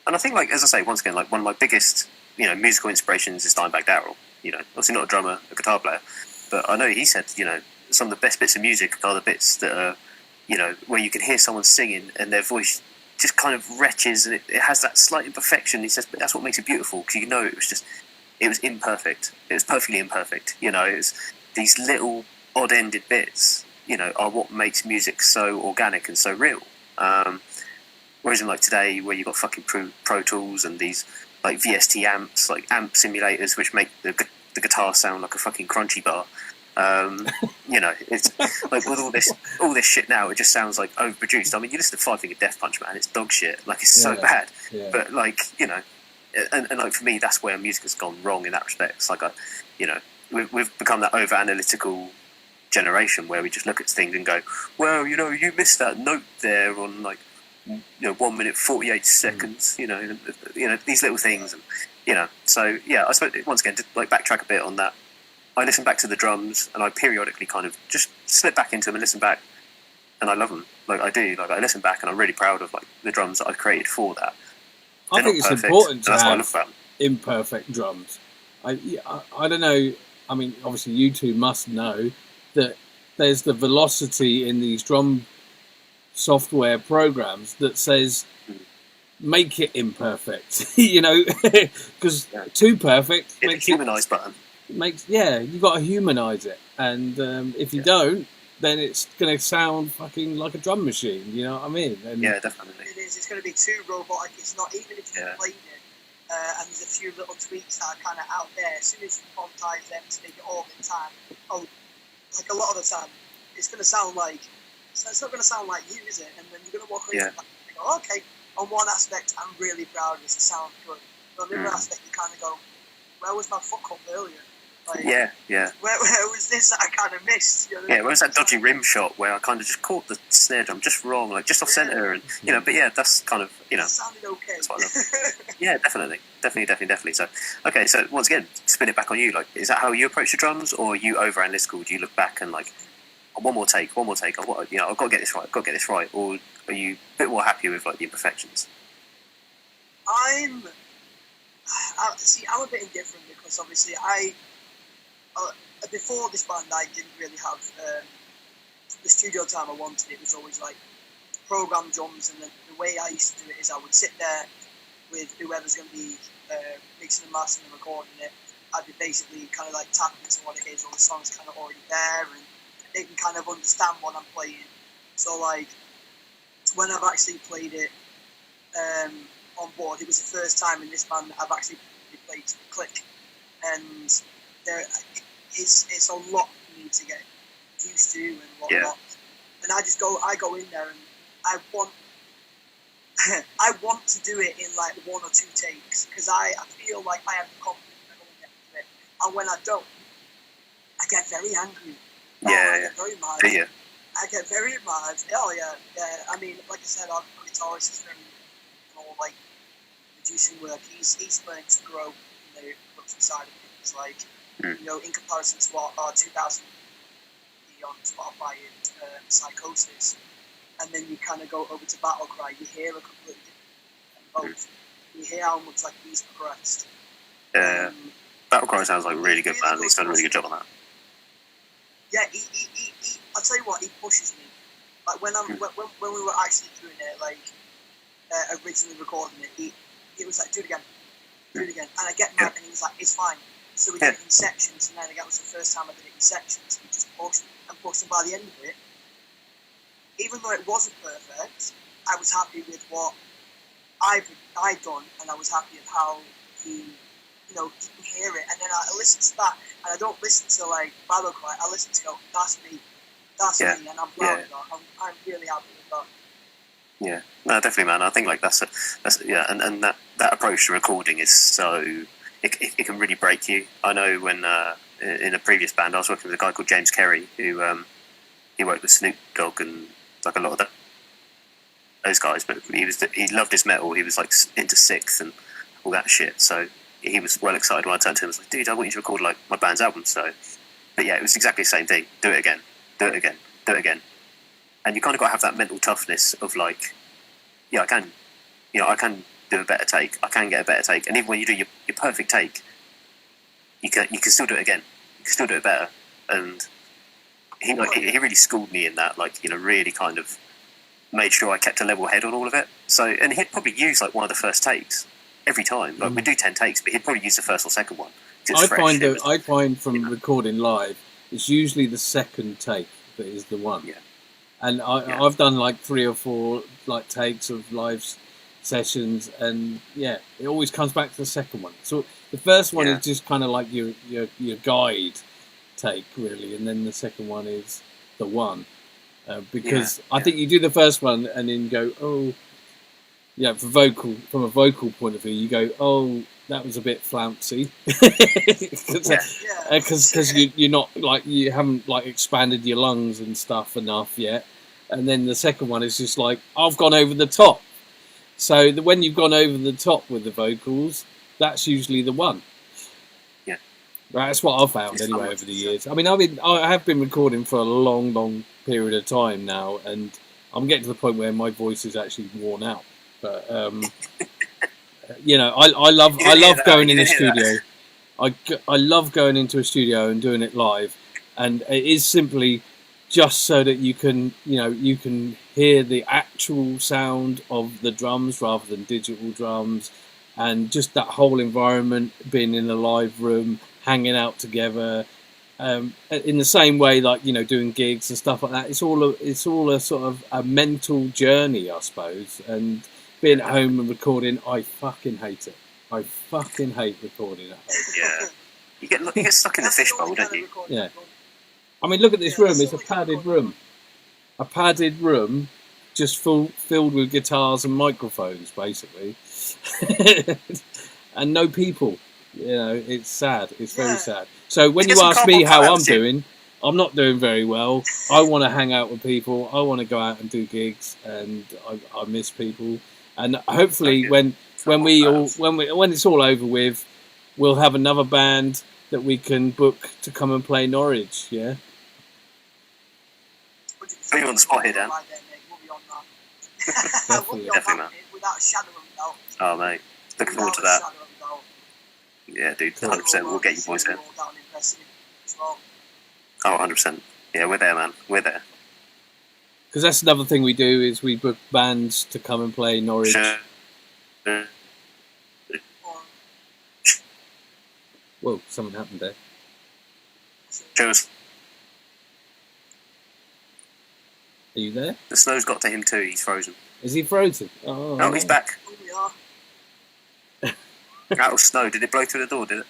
And I think, like, as I say, once again, like, one of my biggest, musical inspirations is Dimebag Darrell. Obviously not a drummer, a guitar player, but I know he said, some of the best bits of music are the bits that are, where you can hear someone singing and their voice just kind of retches, and it has that slight imperfection. He says, but that's what makes it beautiful, because it was imperfect. It was perfectly imperfect. It was these little odd-ended bits, are what makes music so organic and so real. Whereas in, like, today, where you've got fucking Pro Tools and these, like, VST amps, like amp simulators, which make the guitar sound like a fucking crunchy bar. It's like, with all this shit now, it just sounds like overproduced. I mean, you listen to Five Finger Death Punch, man, it's dog shit. Like, it's so bad. Yeah. But, like, and like, for me, that's where music has gone wrong in that respect. It's like, we've become that over analytical generation where we just look at things and go, well, you missed that note there on, like, 1 minute 48 seconds. These little things, and So yeah, I suppose, once again, to, like, backtrack a bit on that, I listen back to the drums, and I periodically kind of just slip back into them and listen back, and I love them. Like, I do. Like, I listen back, and I'm really proud of, like, the drums that I've created for that. I think it's important to that's what I love have about them. imperfect drums. I don't know. I mean, obviously, you two must know that there's the velocity in these drum software programs that says make it imperfect. Because too perfect makes the humanized button. You've got to humanize it, and if you don't, then it's going to sound fucking like a drum machine. You know what I mean? And yeah, definitely. It is. It's going to be too robotic. It's not, even if you've played it, and there's a few little tweaks that are kind of out there. As soon as you quantize them to make it all the time, like a lot of the time, it's going to sound like, it's not going to sound like you, is it? And then you're going to walk away from that and go, okay, on one aspect, I'm really proud of this, it sounds good. But on the other aspect, you kind of go, where was my fuck up earlier? Like, yeah. Where was this that I kind of missed? Where was that dodgy rim shot where I kind of just caught the snare drum just wrong, like just off center, and but yeah, that's kind of It sounded okay. That's what I love. Yeah, definitely. So, okay, so once again, spin it back on you. Like, is that how you approach the drums, or are you over analytical? Do you look back and, like, one more take? I've got to get this right, or are you a bit more happy with, like, the imperfections? I'm a bit indifferent, because obviously before this band, I didn't really have the studio time I wanted. It was always like program drums, and the way I used to do it is I would sit there with whoever's going to be mixing and mastering and recording it. I'd be basically kind of like tapping into what it is, all the songs kind of already there, and they can kind of understand what I'm playing. So, like, when I've actually played it on board, it was the first time in this band that I've actually played to the click, and it's a lot for me to get used to and whatnot. And I go in there, and I want to do it in, like, 1 or 2 takes, because I feel like I have the confidence that I'm going to get to it. And when I don't, I get very angry. I get very mad. I get very mad. Oh yeah. I mean, like I said, our guitarist is very, like, producing work. He's learning to grow in the production side of things. Like, in comparison to our 2000 on Spotify and Psychosis, and then you kind of go over to Battle Cry, you hear a completely different both. You hear how much, like, he's progressed. Battle Cry sounds like really good, man. He's done a really good job on that. Yeah, I'll tell you what, he pushes me. Like, when we were actually doing it, like, originally recording it, he was like, do it again. And I get mad, and he was like, it's fine. So we did it in sections, and then that was the first time I did it in sections. We just pushed, and by the end of it, even though it wasn't perfect, I was happy with what I'd done, and I was happy with how he can hear it. And then I listen to that, and I don't listen to, like, Battle Cry. I listen to go, that's me, and I'm proud of that. I'm really happy with that. Yeah, no, definitely, man. I think, like, that's and that approach to recording is so it can really break you. I know when in a previous band I was working with a guy called James Kerry, who he worked with Snoop Dogg and, like, a lot of that those guys, but he loved his metal. He was like into Sixth and all that shit. So he was well excited when I turned to him. I was like, dude, I want you to record like my band's album. So, but yeah, it was exactly the same thing. Do it again. Do it again. Do it again. And you kind of got to have that mental toughness of like, yeah, I can do a better take. I can get a better take. And even when you do your perfect take, you can still do it again. You can still do it better. And he really schooled me in that. Like, you know, really kind of made sure I kept a level head on all of it. So, and he'd probably use like one of the first takes every time. Like we do 10 takes, but he'd probably use the first or second one. I find from recording live, it's usually the second take that is the one. Yeah. And I've done like 3 or 4 like takes of live sessions, and yeah, it always comes back to the second one. So the first one is just kind of like your guide take, really, and then the second one is the one. Because I think you do the first one and then go, oh, yeah, from a vocal point of view, you go, oh, that was a bit flouncy, because you're not like, you haven't like expanded your lungs and stuff enough yet. And then the second one is just like, I've gone over the top. So when you've gone over the top with the vocals, that's usually the one. Yeah, right, that's what I've found anyway over the years. I mean, I have been recording for a long period of time now, and I'm getting to the point where my voice is actually worn out. But you know, I love going in a studio. I love going into a studio and doing it live, and it is simply just so that you can hear the actual sound of the drums rather than digital drums, and just that whole environment, being in a live room, hanging out together. In the same way, like, you know, doing gigs and stuff like that, it's all a sort of a mental journey, I suppose. And being at home and recording, I fucking hate it. I fucking hate recording at home. Yeah, you get stuck in the fishbowl, don't you? Yeah. I mean, look at this room. It's a padded room. A padded room, just filled with guitars and microphones, basically, and no people. You know, it's sad. It's very sad. So when you ask me how I'm doing, I'm not doing very well. I want to hang out with people. I want to go out and do gigs, and I miss people. And hopefully, when it's all over with, we'll have another band that we can book to come and play Norwich. Yeah. Put you on the spot here, Dan. Definitely, man. Without a shadow of a doubt. Oh, mate, looking forward to that. Yeah, dude, 100%. We'll get you boys in. Oh, 100%. Yeah, we're there, man. We're there. Because that's another thing we do, is we book bands to come and play Norwich. Sure. Whoa, something happened there. Cheers. Are you there? The snow's got to him too. He's frozen. Is he frozen? Oh, no, he's back. Oh, we are. Out of snow. Did it blow through the door, did it?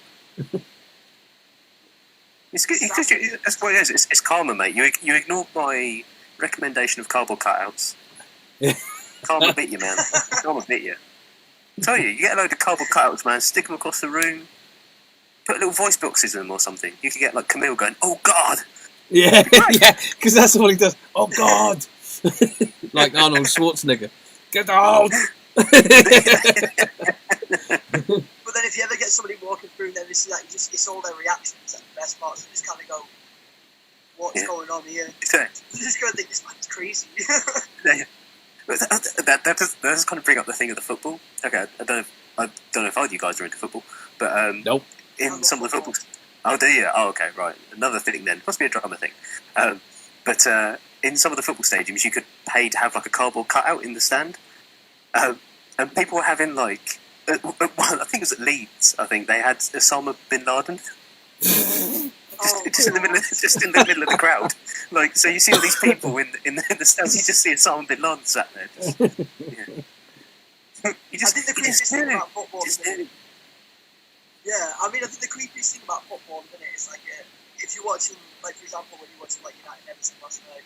It's good. That's what it is. It's karma, mate. You ignored my recommendation of cardboard cutouts. Karma bit you, man. Karma bit you. I tell you, you get a load of cardboard cutouts, man, stick them across the room, put little voice boxes in them or something. You could get like Camille going, "Oh God!" Yeah, yeah, because that's all he does. Oh God! Like Arnold Schwarzenegger. Get out! But then if you ever get somebody walking through and then they see that, it's all their reactions. That's the best part. So you just kind of go, what's going on here? Yeah. You just go and think, this man's crazy. Yeah. That does kind of bring up the thing of the football. Okay, I don't know if all you guys are into football, but nope. In some of the football. Oh, do you? Oh, okay, right. Another thing then. Must be a drama thing. But in some of the football stadiums, you could pay to have like a cardboard cutout in the stand, and people were having like. I think it was at Leeds. I think they had Osama bin Laden, just in the middle of the crowd. Like, so you see all these people in the stands. You just see Osama bin Laden sat there. I think the creepiest thing about football is yeah, I mean, I think the creepiest thing about football at the minute is like if you're watching, like for example, when you're watching like United Everton last night,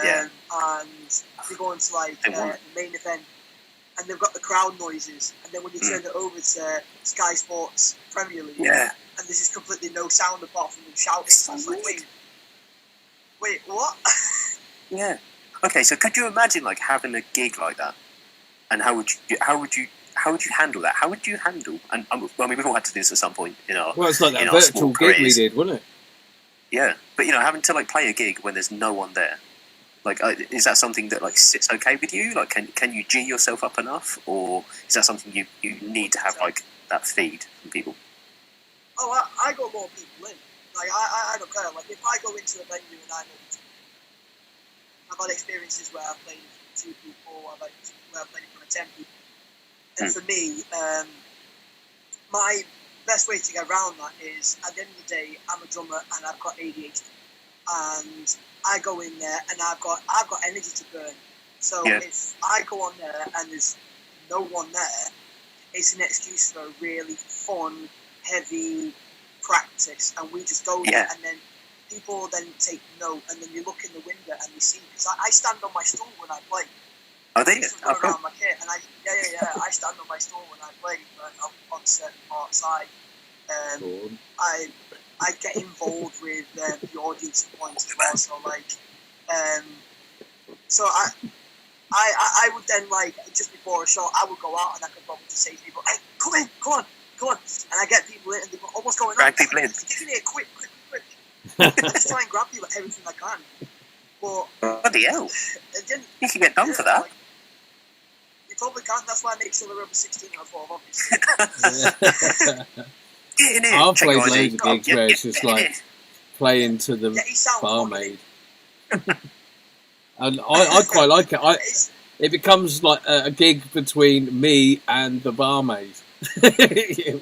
and you go into like the main event. And they've got the crowd noises, and then when you turn it over to Sky Sports Premier League, and there's just completely no sound apart from them shouting. So I was like, wait, what? Yeah, Okay, so could you imagine like having a gig like that? And how would you handle that? How would you handle? And well, I mean, we've all had to do this at some point in our Well, it's like that in our virtual sport gig we careers. did, wasn't it? Yeah, but you know, having to like play a gig when there's no one there, like, is that something that like sits okay with you? Like, can you g yourself up enough, or is that something you need to have like that feed from people? Oh, I got more people in. Like, I don't care. Like, if I go into a venue and I've had experiences where I've played in front of 2 people, where I've played in front of 10 people. And for me, my best way to get around that is, at the end of the day, I'm a drummer and I've got ADHD. And I go in there and I've got energy to burn. So if I go on there and there's no one there, it's an excuse for a really fun, heavy practice, and we just go there, and then people then take note, and then you look in the window and you see, because I stand on my stool when I play. Oh, they around my kit, and I stand on my stool when I play on certain parts. I get involved with the audience at points as well. So like, so I would then, like, just before a show, I would go out and I could probably just say to people, "Hey, come on," and I get people in, and they go, "Oh, what's going on?" Drag people in. Get in here, quick. I just try and grab you at everything I can. But bloody hell, you can get done for that. Like, you probably can't. That's why I make sure they're over 16 or 12, obviously. Get in here. I've played loads of gigs where it's just like playing to the barmaid. And I quite like it. It becomes like a gig between me and the barmaid.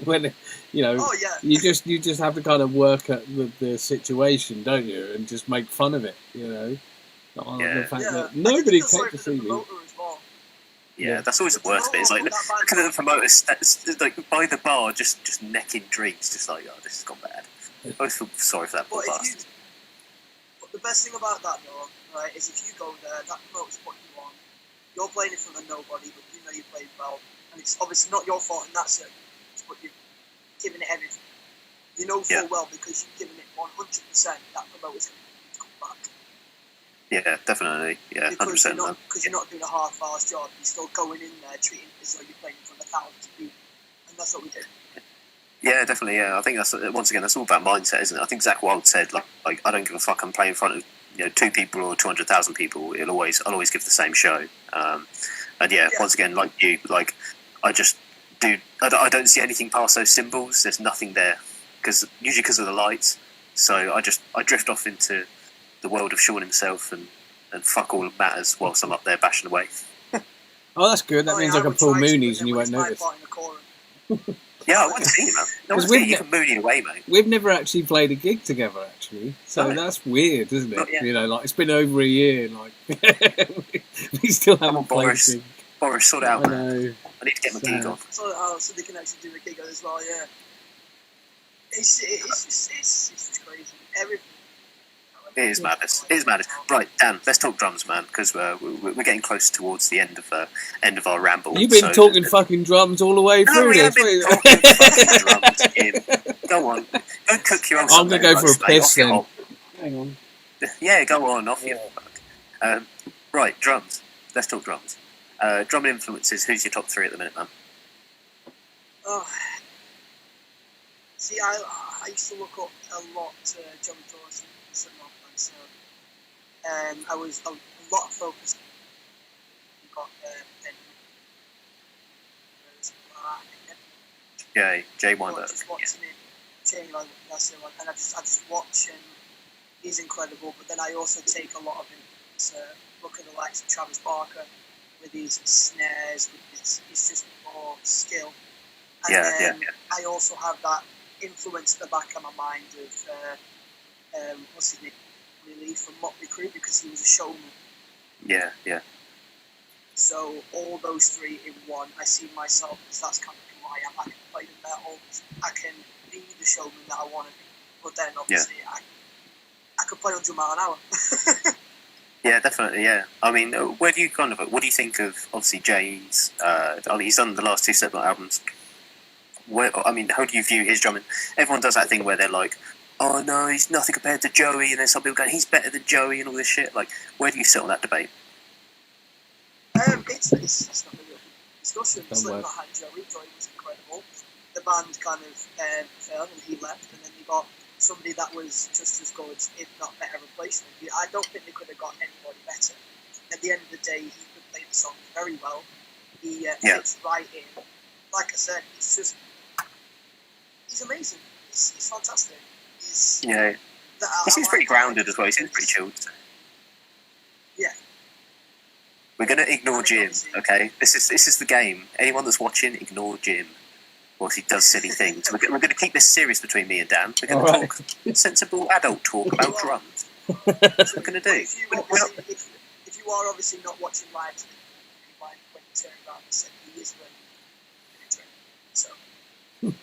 When you just have to kind of work at the situation, don't you, and just make fun of it. You know, the fact that nobody came to see me. Yeah, that's always the worst bit. It's like look at the promoters, like by the bar, just necking drinks, just like, oh, this has gone bad. I always feel sorry for that poor bastard. But the best thing about that, though, right, is if you go there, that promoter's putting you on. You're playing in front of nobody, but you know you played well, and it's obviously not your fault in that circumstance, but you're giving it everything. You know full well, because you've given it 100%, that promoter's going to come back. Yeah, definitely. Yeah, 100%. Because you're not doing a half-assed job. You're still going in there treating it as though you're playing in front of thousands of people, and that's what we did. Yeah, definitely. Yeah, I think that's once again that's all about mindset, isn't it? I think Zach Wilde said like I don't give a fuck. I'm playing in front of 2 people or 200,000 people. I'll always give the same show. And once again, like you, like I don't see anything past those symbols. There's nothing there usually because of the lights. So I drift off into the world of Sean himself and fuck all that matters whilst I'm up there bashing away. Oh, that's good. That means I can pull Moonies and you won't notice. Yeah, I want to see you, man. No one's getting you from Mooney away, mate. We've never actually played a gig together, actually. So that's weird, isn't it? You know, like, it's been over a year, like, we still haven't played a gig. Boris, sort it out, man. I need to get my gig on. Sort it out so they can actually do a gig as well, yeah. It's just crazy. Everything. It is madness. It is madness. Right, Dan, let's talk drums, man, because we're getting close towards the end of our ramble. You've been talking fucking drums all the way through this. Been talking fucking drums. Go on, go cook your own. I'm gonna go for a piss then. Hang on. Yeah, go on, off your fuck. Right, drums. Let's talk drums. Drum influences. Who's your top 3 at the minute, man? Oh, see, I used to look up a lot to John Dawson. So I was a lot of focus. Got Jay Weinberg. Just watching him change, like that's it, and I just watch him. He's incredible. But then I also take a lot of him to look at the likes of Travis Barker with his snares, with his just more skill. And I also have that influence at the back of my mind of what's his name? Really, from Motley Crue, because he was a showman. Yeah. So all those 3 in one, I see myself as that's kind of who I am. I can play the metal, I can be the showman that I want to be, but then obviously I could play 100 mile an hour. Yeah, definitely. Yeah, I mean, what do you think of obviously Jay's? He's done the last 2 Slipknot albums. How do you view his drumming? Everyone does that thing where they're like, oh no, he's nothing compared to Joey, and then some people going, he's better than Joey and all this shit. Like, where do you sit on that debate? It's not really a discussion. Don't worry. Slipknot had Joey. Joey was incredible. The band kind of failed and he left, and then they got somebody that was just as good, if not better, replacement. I don't think they could have got anybody better. At the end of the day, he could play the song very well. He fits right in. Like I said, he's amazing. He's fantastic. He seems pretty grounded as well. He seems pretty chilled. Yeah. We're going to ignore Jim, okay? This is the game. Anyone that's watching, ignore Jim. Whilst he does silly things. We're going to keep this serious between me and Dan. We're going to talk sensible adult talk about drums. That's what we're going to do. If you are obviously not watching live, when you turn around and say he is learning, so.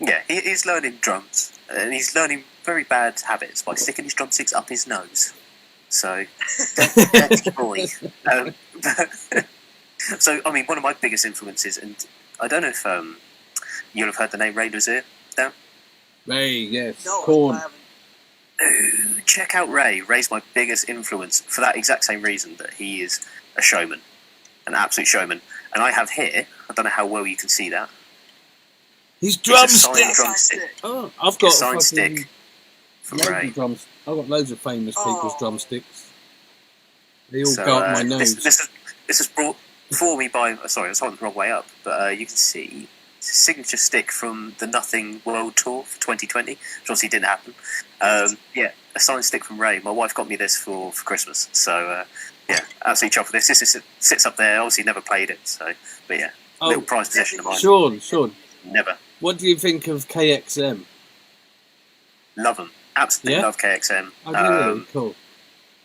Yeah, he is learning drums. And he's learning very bad habits by sticking his drumsticks up his nose. So, dirty boy. So, I mean, one of my biggest influences, and I don't know if you'll have heard the name Ray Luzier, Dan? Ray, yes. No, Corn. I haven't. Oh, check out Ray. Ray's my biggest influence for that exact same reason, that he is a showman, an absolute showman. And I have here, I don't know how well you can see that. His It's a signed drumstick. drumstick. Oh, I've got A signed stick from loads Ray. of drums. I've got loads of famous people's drumsticks. They all So, go up my nose. This is brought for me by... Sorry, I was holding the wrong way up. But you can see it's a signature stick from the Nothing World Tour for 2020, which obviously didn't happen. A signed stick from Ray. My wife got me this for Christmas. So, absolutely chuffed with this. This sits up there. Obviously never played it. So, but yeah, little prized possession of mine. Sean. Never. What do you think of KXM? Love them. Absolutely love KXM. Really cool.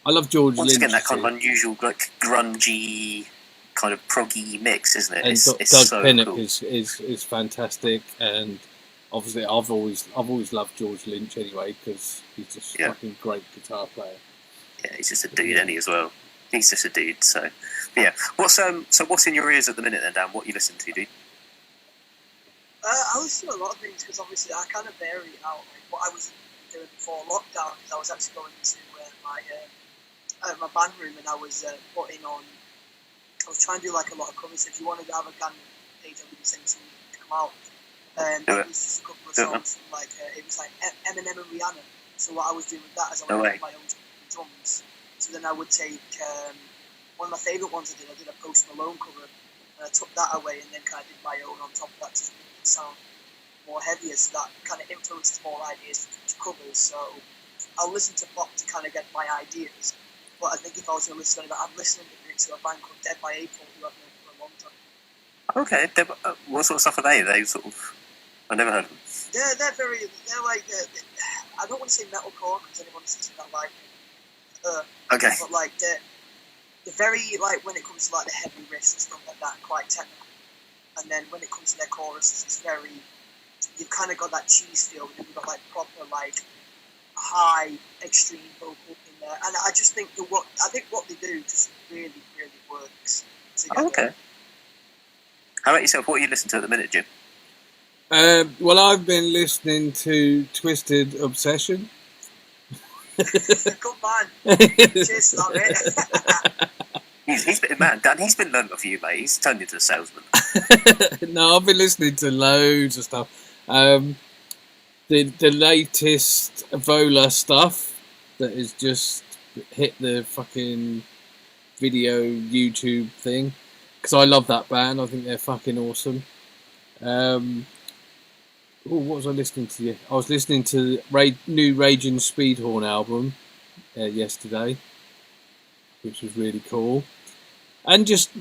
I love George Once Lynch. again, that kind of unusual, like grungy, kind of proggy mix, isn't it? And It's Doug so Pennock cool. is fantastic, and obviously I've always loved George Lynch anyway, because he's just a fucking great guitar player. Yeah, he's just a dude, isn't he, as well? He's just a dude. So, but yeah. What's in your ears at the minute, then, Dan? What you listen to, dude? I listen to a lot of things because obviously I kind of vary out like what I was doing before lockdown. Because I was actually going to my band room and I was putting on. I was trying to do like a lot of covers. If you wanted to have a band page, I would send something to come out. It was just a couple of songs from like it was like Eminem and Rihanna. So what I was doing with that is I would make my own drums. So then I would take one of my favourite ones I did a Post Malone cover. And I took that away and then kind of did my own on top of that to make it sound more heavier. So that kind of influences more ideas for future covers. So I'll listen to pop to kind of get my ideas. But I think if I was going to listen to that, I'm listening to a band called Dead by April, who I've known for a long time. Okay, what sort of stuff are they? They sort of... I've never heard of them. They're like... I don't want to say metalcore, because anyone listens to that like... Okay. But like, they're very, like, when it comes to like the heavy riffs and stuff like that, quite technical. And then when it comes to their choruses, it's very... You've kind of got that cheese feel, and you've got like proper, like, high, extreme vocal in there. And I just think what they do just really, really works together. Oh, okay. How about yourself? What are you listening to at the minute, Jim? Well, I've been listening to Twisted Obsession. Good man. Cheers, love it. He's been, man, Dan, he's been learning off you, mate. He's turned into a salesman. No, I've been listening to loads of stuff. The latest Vola stuff that has just hit the fucking video YouTube thing, because I love that band. I think they're fucking awesome. What was I listening to? I was listening to new Raging Speedhorn album yesterday, which was really cool. And just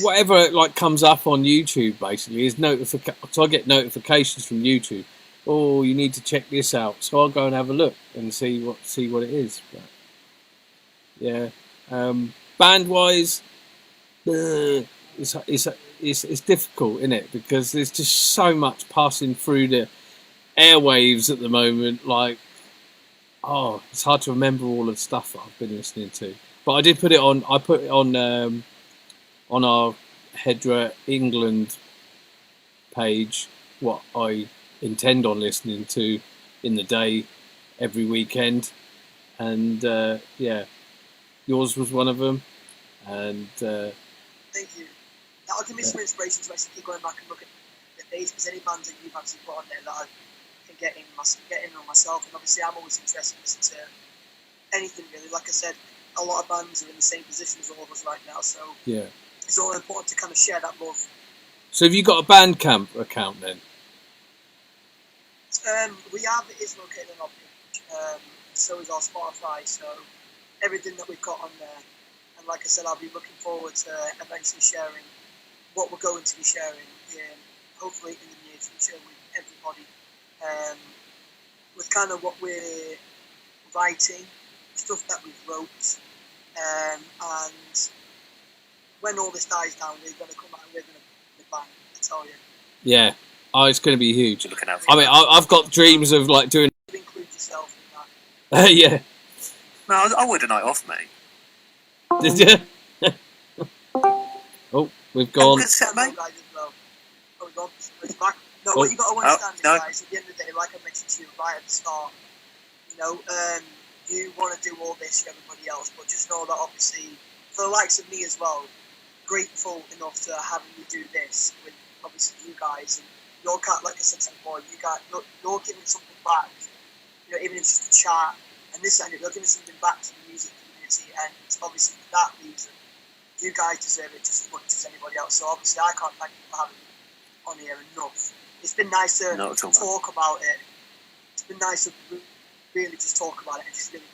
whatever like comes up on YouTube basically is so I get notifications from YouTube. Oh, you need to check this out. So I'll go and have a look and see what it is. But, yeah, band wise, it's difficult, isn't it? Because there's just so much passing through the airwaves at the moment. Like, it's hard to remember all of the stuff that I've been listening to. But I did put it on. I put it on our HEDRA England page. What I intend on listening to in the day every weekend, and yours was one of them. And thank you. that'll give me some inspiration to actually keep going back and look at the dates, because any bands that you've actually put on there that I can get in on myself, and obviously I'm always interested in listening to anything really. Like I said, a lot of bands are in the same position as all of us right now, so Yeah. it's all important to kind of share that love. So have you got a Bandcamp account then? We have, it is located on our page, so is our Spotify, so everything that we've got on there. And like I said, I'll be looking forward to eventually sharing what we're going to be sharing, hopefully in the near future with everybody, with kind of what we're writing, stuff that we've wrote, and when all this dies down, we're going to come out and we're going to bang, I tell you. Yeah. Oh, it's going to be huge. Looking out. I mean, I've got dreams of like doing. Include yourself in that. Yeah. No, I would a night off, mate. Did you? Oh, we've gone. Good set, mate. Guys as well. Oh, we've gone. No, what you got to understand is, guys, at the end of the day, like I mentioned to you right at the start, you know, you want to do all this for everybody else, but just know that obviously, for the likes of me as well, grateful enough to having you do this with obviously you guys, and your cat, like I said to you before, you're giving something back, you know, even if it's just a chat, and this and you're giving something back to the music community, and obviously for that reason, you guys deserve it just as much as anybody else. So obviously I can't thank you for having me on here enough. It's been nice to talk about it. It's been nice to really just talk about it and just really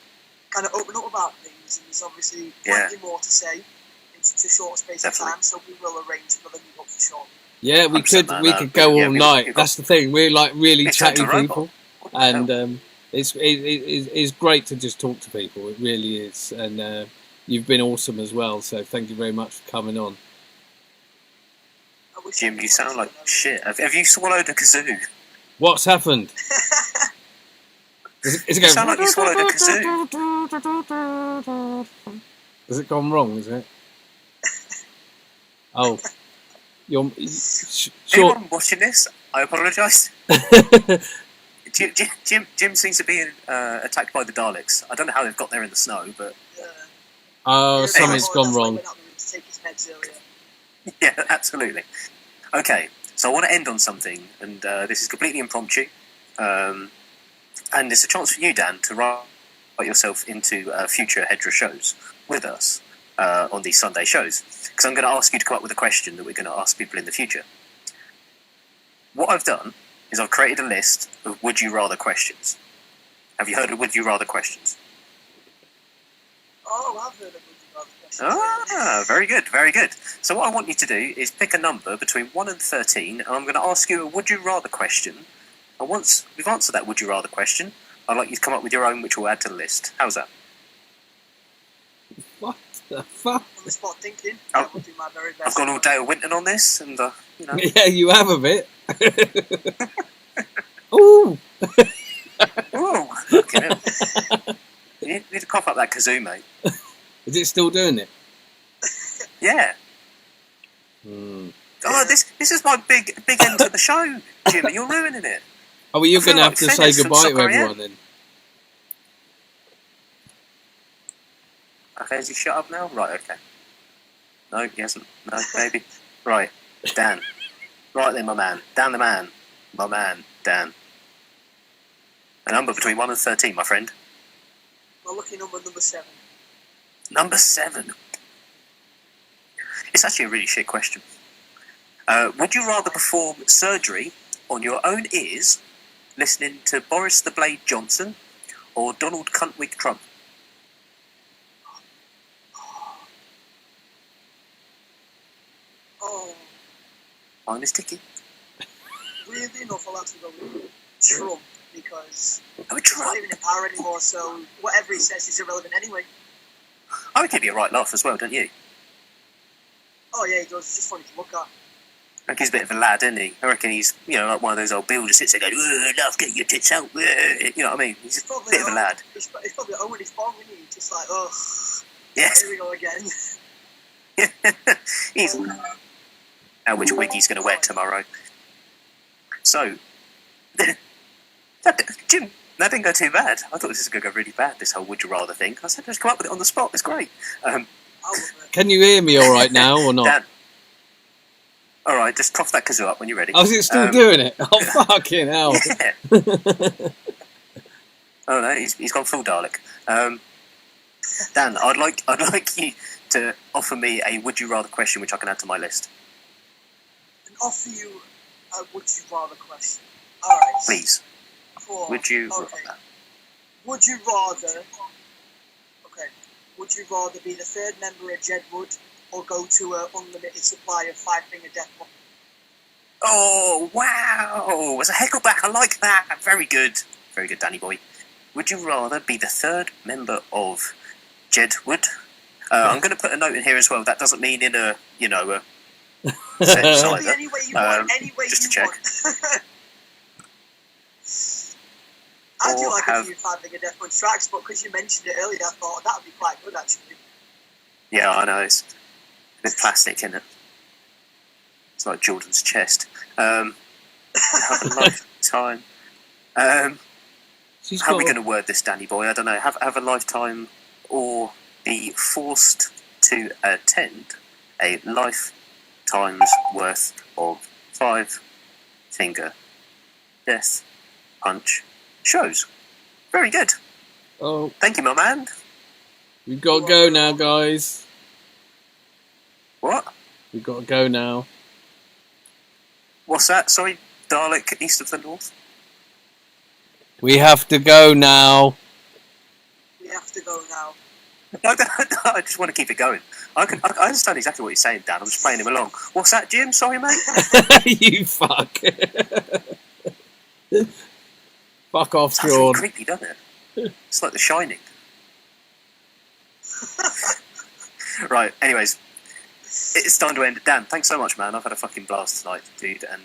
kind of open up about things. And there's obviously plenty more to say in such a short space of time. So we will arrange another meet up for sure. Yeah, we could go all night. That's the thing. We're like really chatty people, and it's great to just talk to people. It really is, and you've been awesome as well. So thank you very much for coming on. Jim, you sound like shit. Have you swallowed a kazoo? What's happened? Is it You going? sound like you swallowed a kazoo. Has it gone wrong? Is it? Oh, you're sure. Anyone watching this? I apologise. Jim seems to be attacked by the Daleks. I don't know how they've got there in the snow, but something's gone wrong. Yeah, absolutely. Okay, so I want to end on something, and this is completely impromptu, and it's a chance for you, Dan, to write yourself into future HEDRA shows with us on these Sunday shows, because I'm going to ask you to come up with a question that we're going to ask people in the future. What I've done is I've created a list of would you rather questions. Have you heard of would you rather questions? Oh, I've heard of would you rather questions. Ah, very good, very good. So what I want you to do is pick a number between 1 and 13, and I'm going to ask you a would you rather question. And once we've answered that would you rather question, I'd like you to come up with your own, which we'll add to the list. How's that? What the fuck? On the spot thinking. I will do my very best. I've gone all Dale Winton on this, and you know. Yeah, you have a bit. Ooh. Ooh, look at him. You need to cough up that kazoo, mate. Is it still doing it? Yeah. Oh, this is my big end to the show, Jimmy. You're ruining it. Oh, well, you're going to have to say goodbye to everyone then. Okay, has he shut up now? Right, okay. No, he hasn't. No, maybe. Right, Dan. Right then, my man. Dan the man. My man, Dan. A number between 1 and 13, my friend. My lucky number 7. Number 7. It's actually a really shit question. Would you rather perform surgery on your own ears, listening to Boris the Blade Johnson, or Donald Cuntwig Trump? Oh. Mine is ticky. Weirdly enough, I'll actually go with Trump, because Oh, he's Trump. not even in power anymore, so whatever he says is irrelevant anyway. I would give you a right laugh as well, don't you? Oh yeah, he does. It's just funny to look at. I think he's a bit of a lad, isn't he? I reckon he's, like one of those old builders sits there going, love, get your tits out. You know what I mean? He's a bit of a lad. He's probably when he's born, isn't he? Just like, oh, yes. Here we go again. He's which wig he's going to wear tomorrow. So, Jim, that didn't go too bad. I thought this was going to go really bad, this whole would you rather thing. I said, just come up with it on the spot. It's great. Can you hear me all right now or not? Dan, All right, just cough that kazoo up when you're ready. Oh, is it still doing it? Oh, fucking hell. Yeah. Oh no, he's gone full Dalek. Dan, I'd like you to offer me a would you rather question, which I can add to my list. And offer you a would you rather question. All right. Please. Would you rather? Would you rather? Okay. Would you rather be the third member of Jedward or go to an unlimited supply of five-finger death? Oh wow! As a heckleback, I like that. Very good, Danny boy. Would you rather be the third member of Jedward? I'm going to put a note in here as well. That doesn't mean in a sense either. Any way you want. Any way just you to check. want. I do like a few five-finger Deathwood tracks, but because you mentioned it earlier, I thought that would be quite good actually. Yeah, I know. It's a bit plastic, isn't it? It's like Jordan's chest. Have a lifetime. How are we going to word this, Danny boy? I don't know. Have a lifetime or be forced to attend a lifetime's worth of five-finger death punch shows. Very good. Oh, thank you, my man. We've got to go now, guys. What? We've got to go now. What's that? Sorry, Dalek, east of the north? We have to go now. We have to go now. I just want to keep it going. I understand exactly what you're saying, Dan. I'm just playing him along. What's that, Jim? Sorry, mate. You fuck. Fuck off, Sounds Sean. really creepy, doesn't it? It's like The Shining. Right, anyways. It's time to end. Dan, thanks so much, man. I've had a fucking blast tonight, dude. And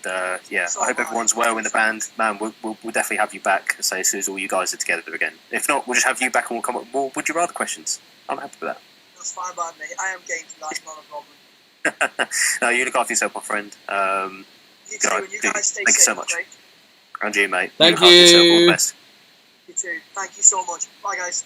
yeah, I hope everyone's well in the band. Man, we'll definitely have you back, say, as soon as all you guys are together again. If not, we'll just have you back and we'll come up with more would you rather questions. I'm happy with that. That's fine by me. I am game for that, not a problem. No, you look after yourself, my friend. You too, and you guys stay thank safe, you so much. right? And you, mate. Thank Look after yourself. All the you. best. You too. Thank you so much. Bye, guys.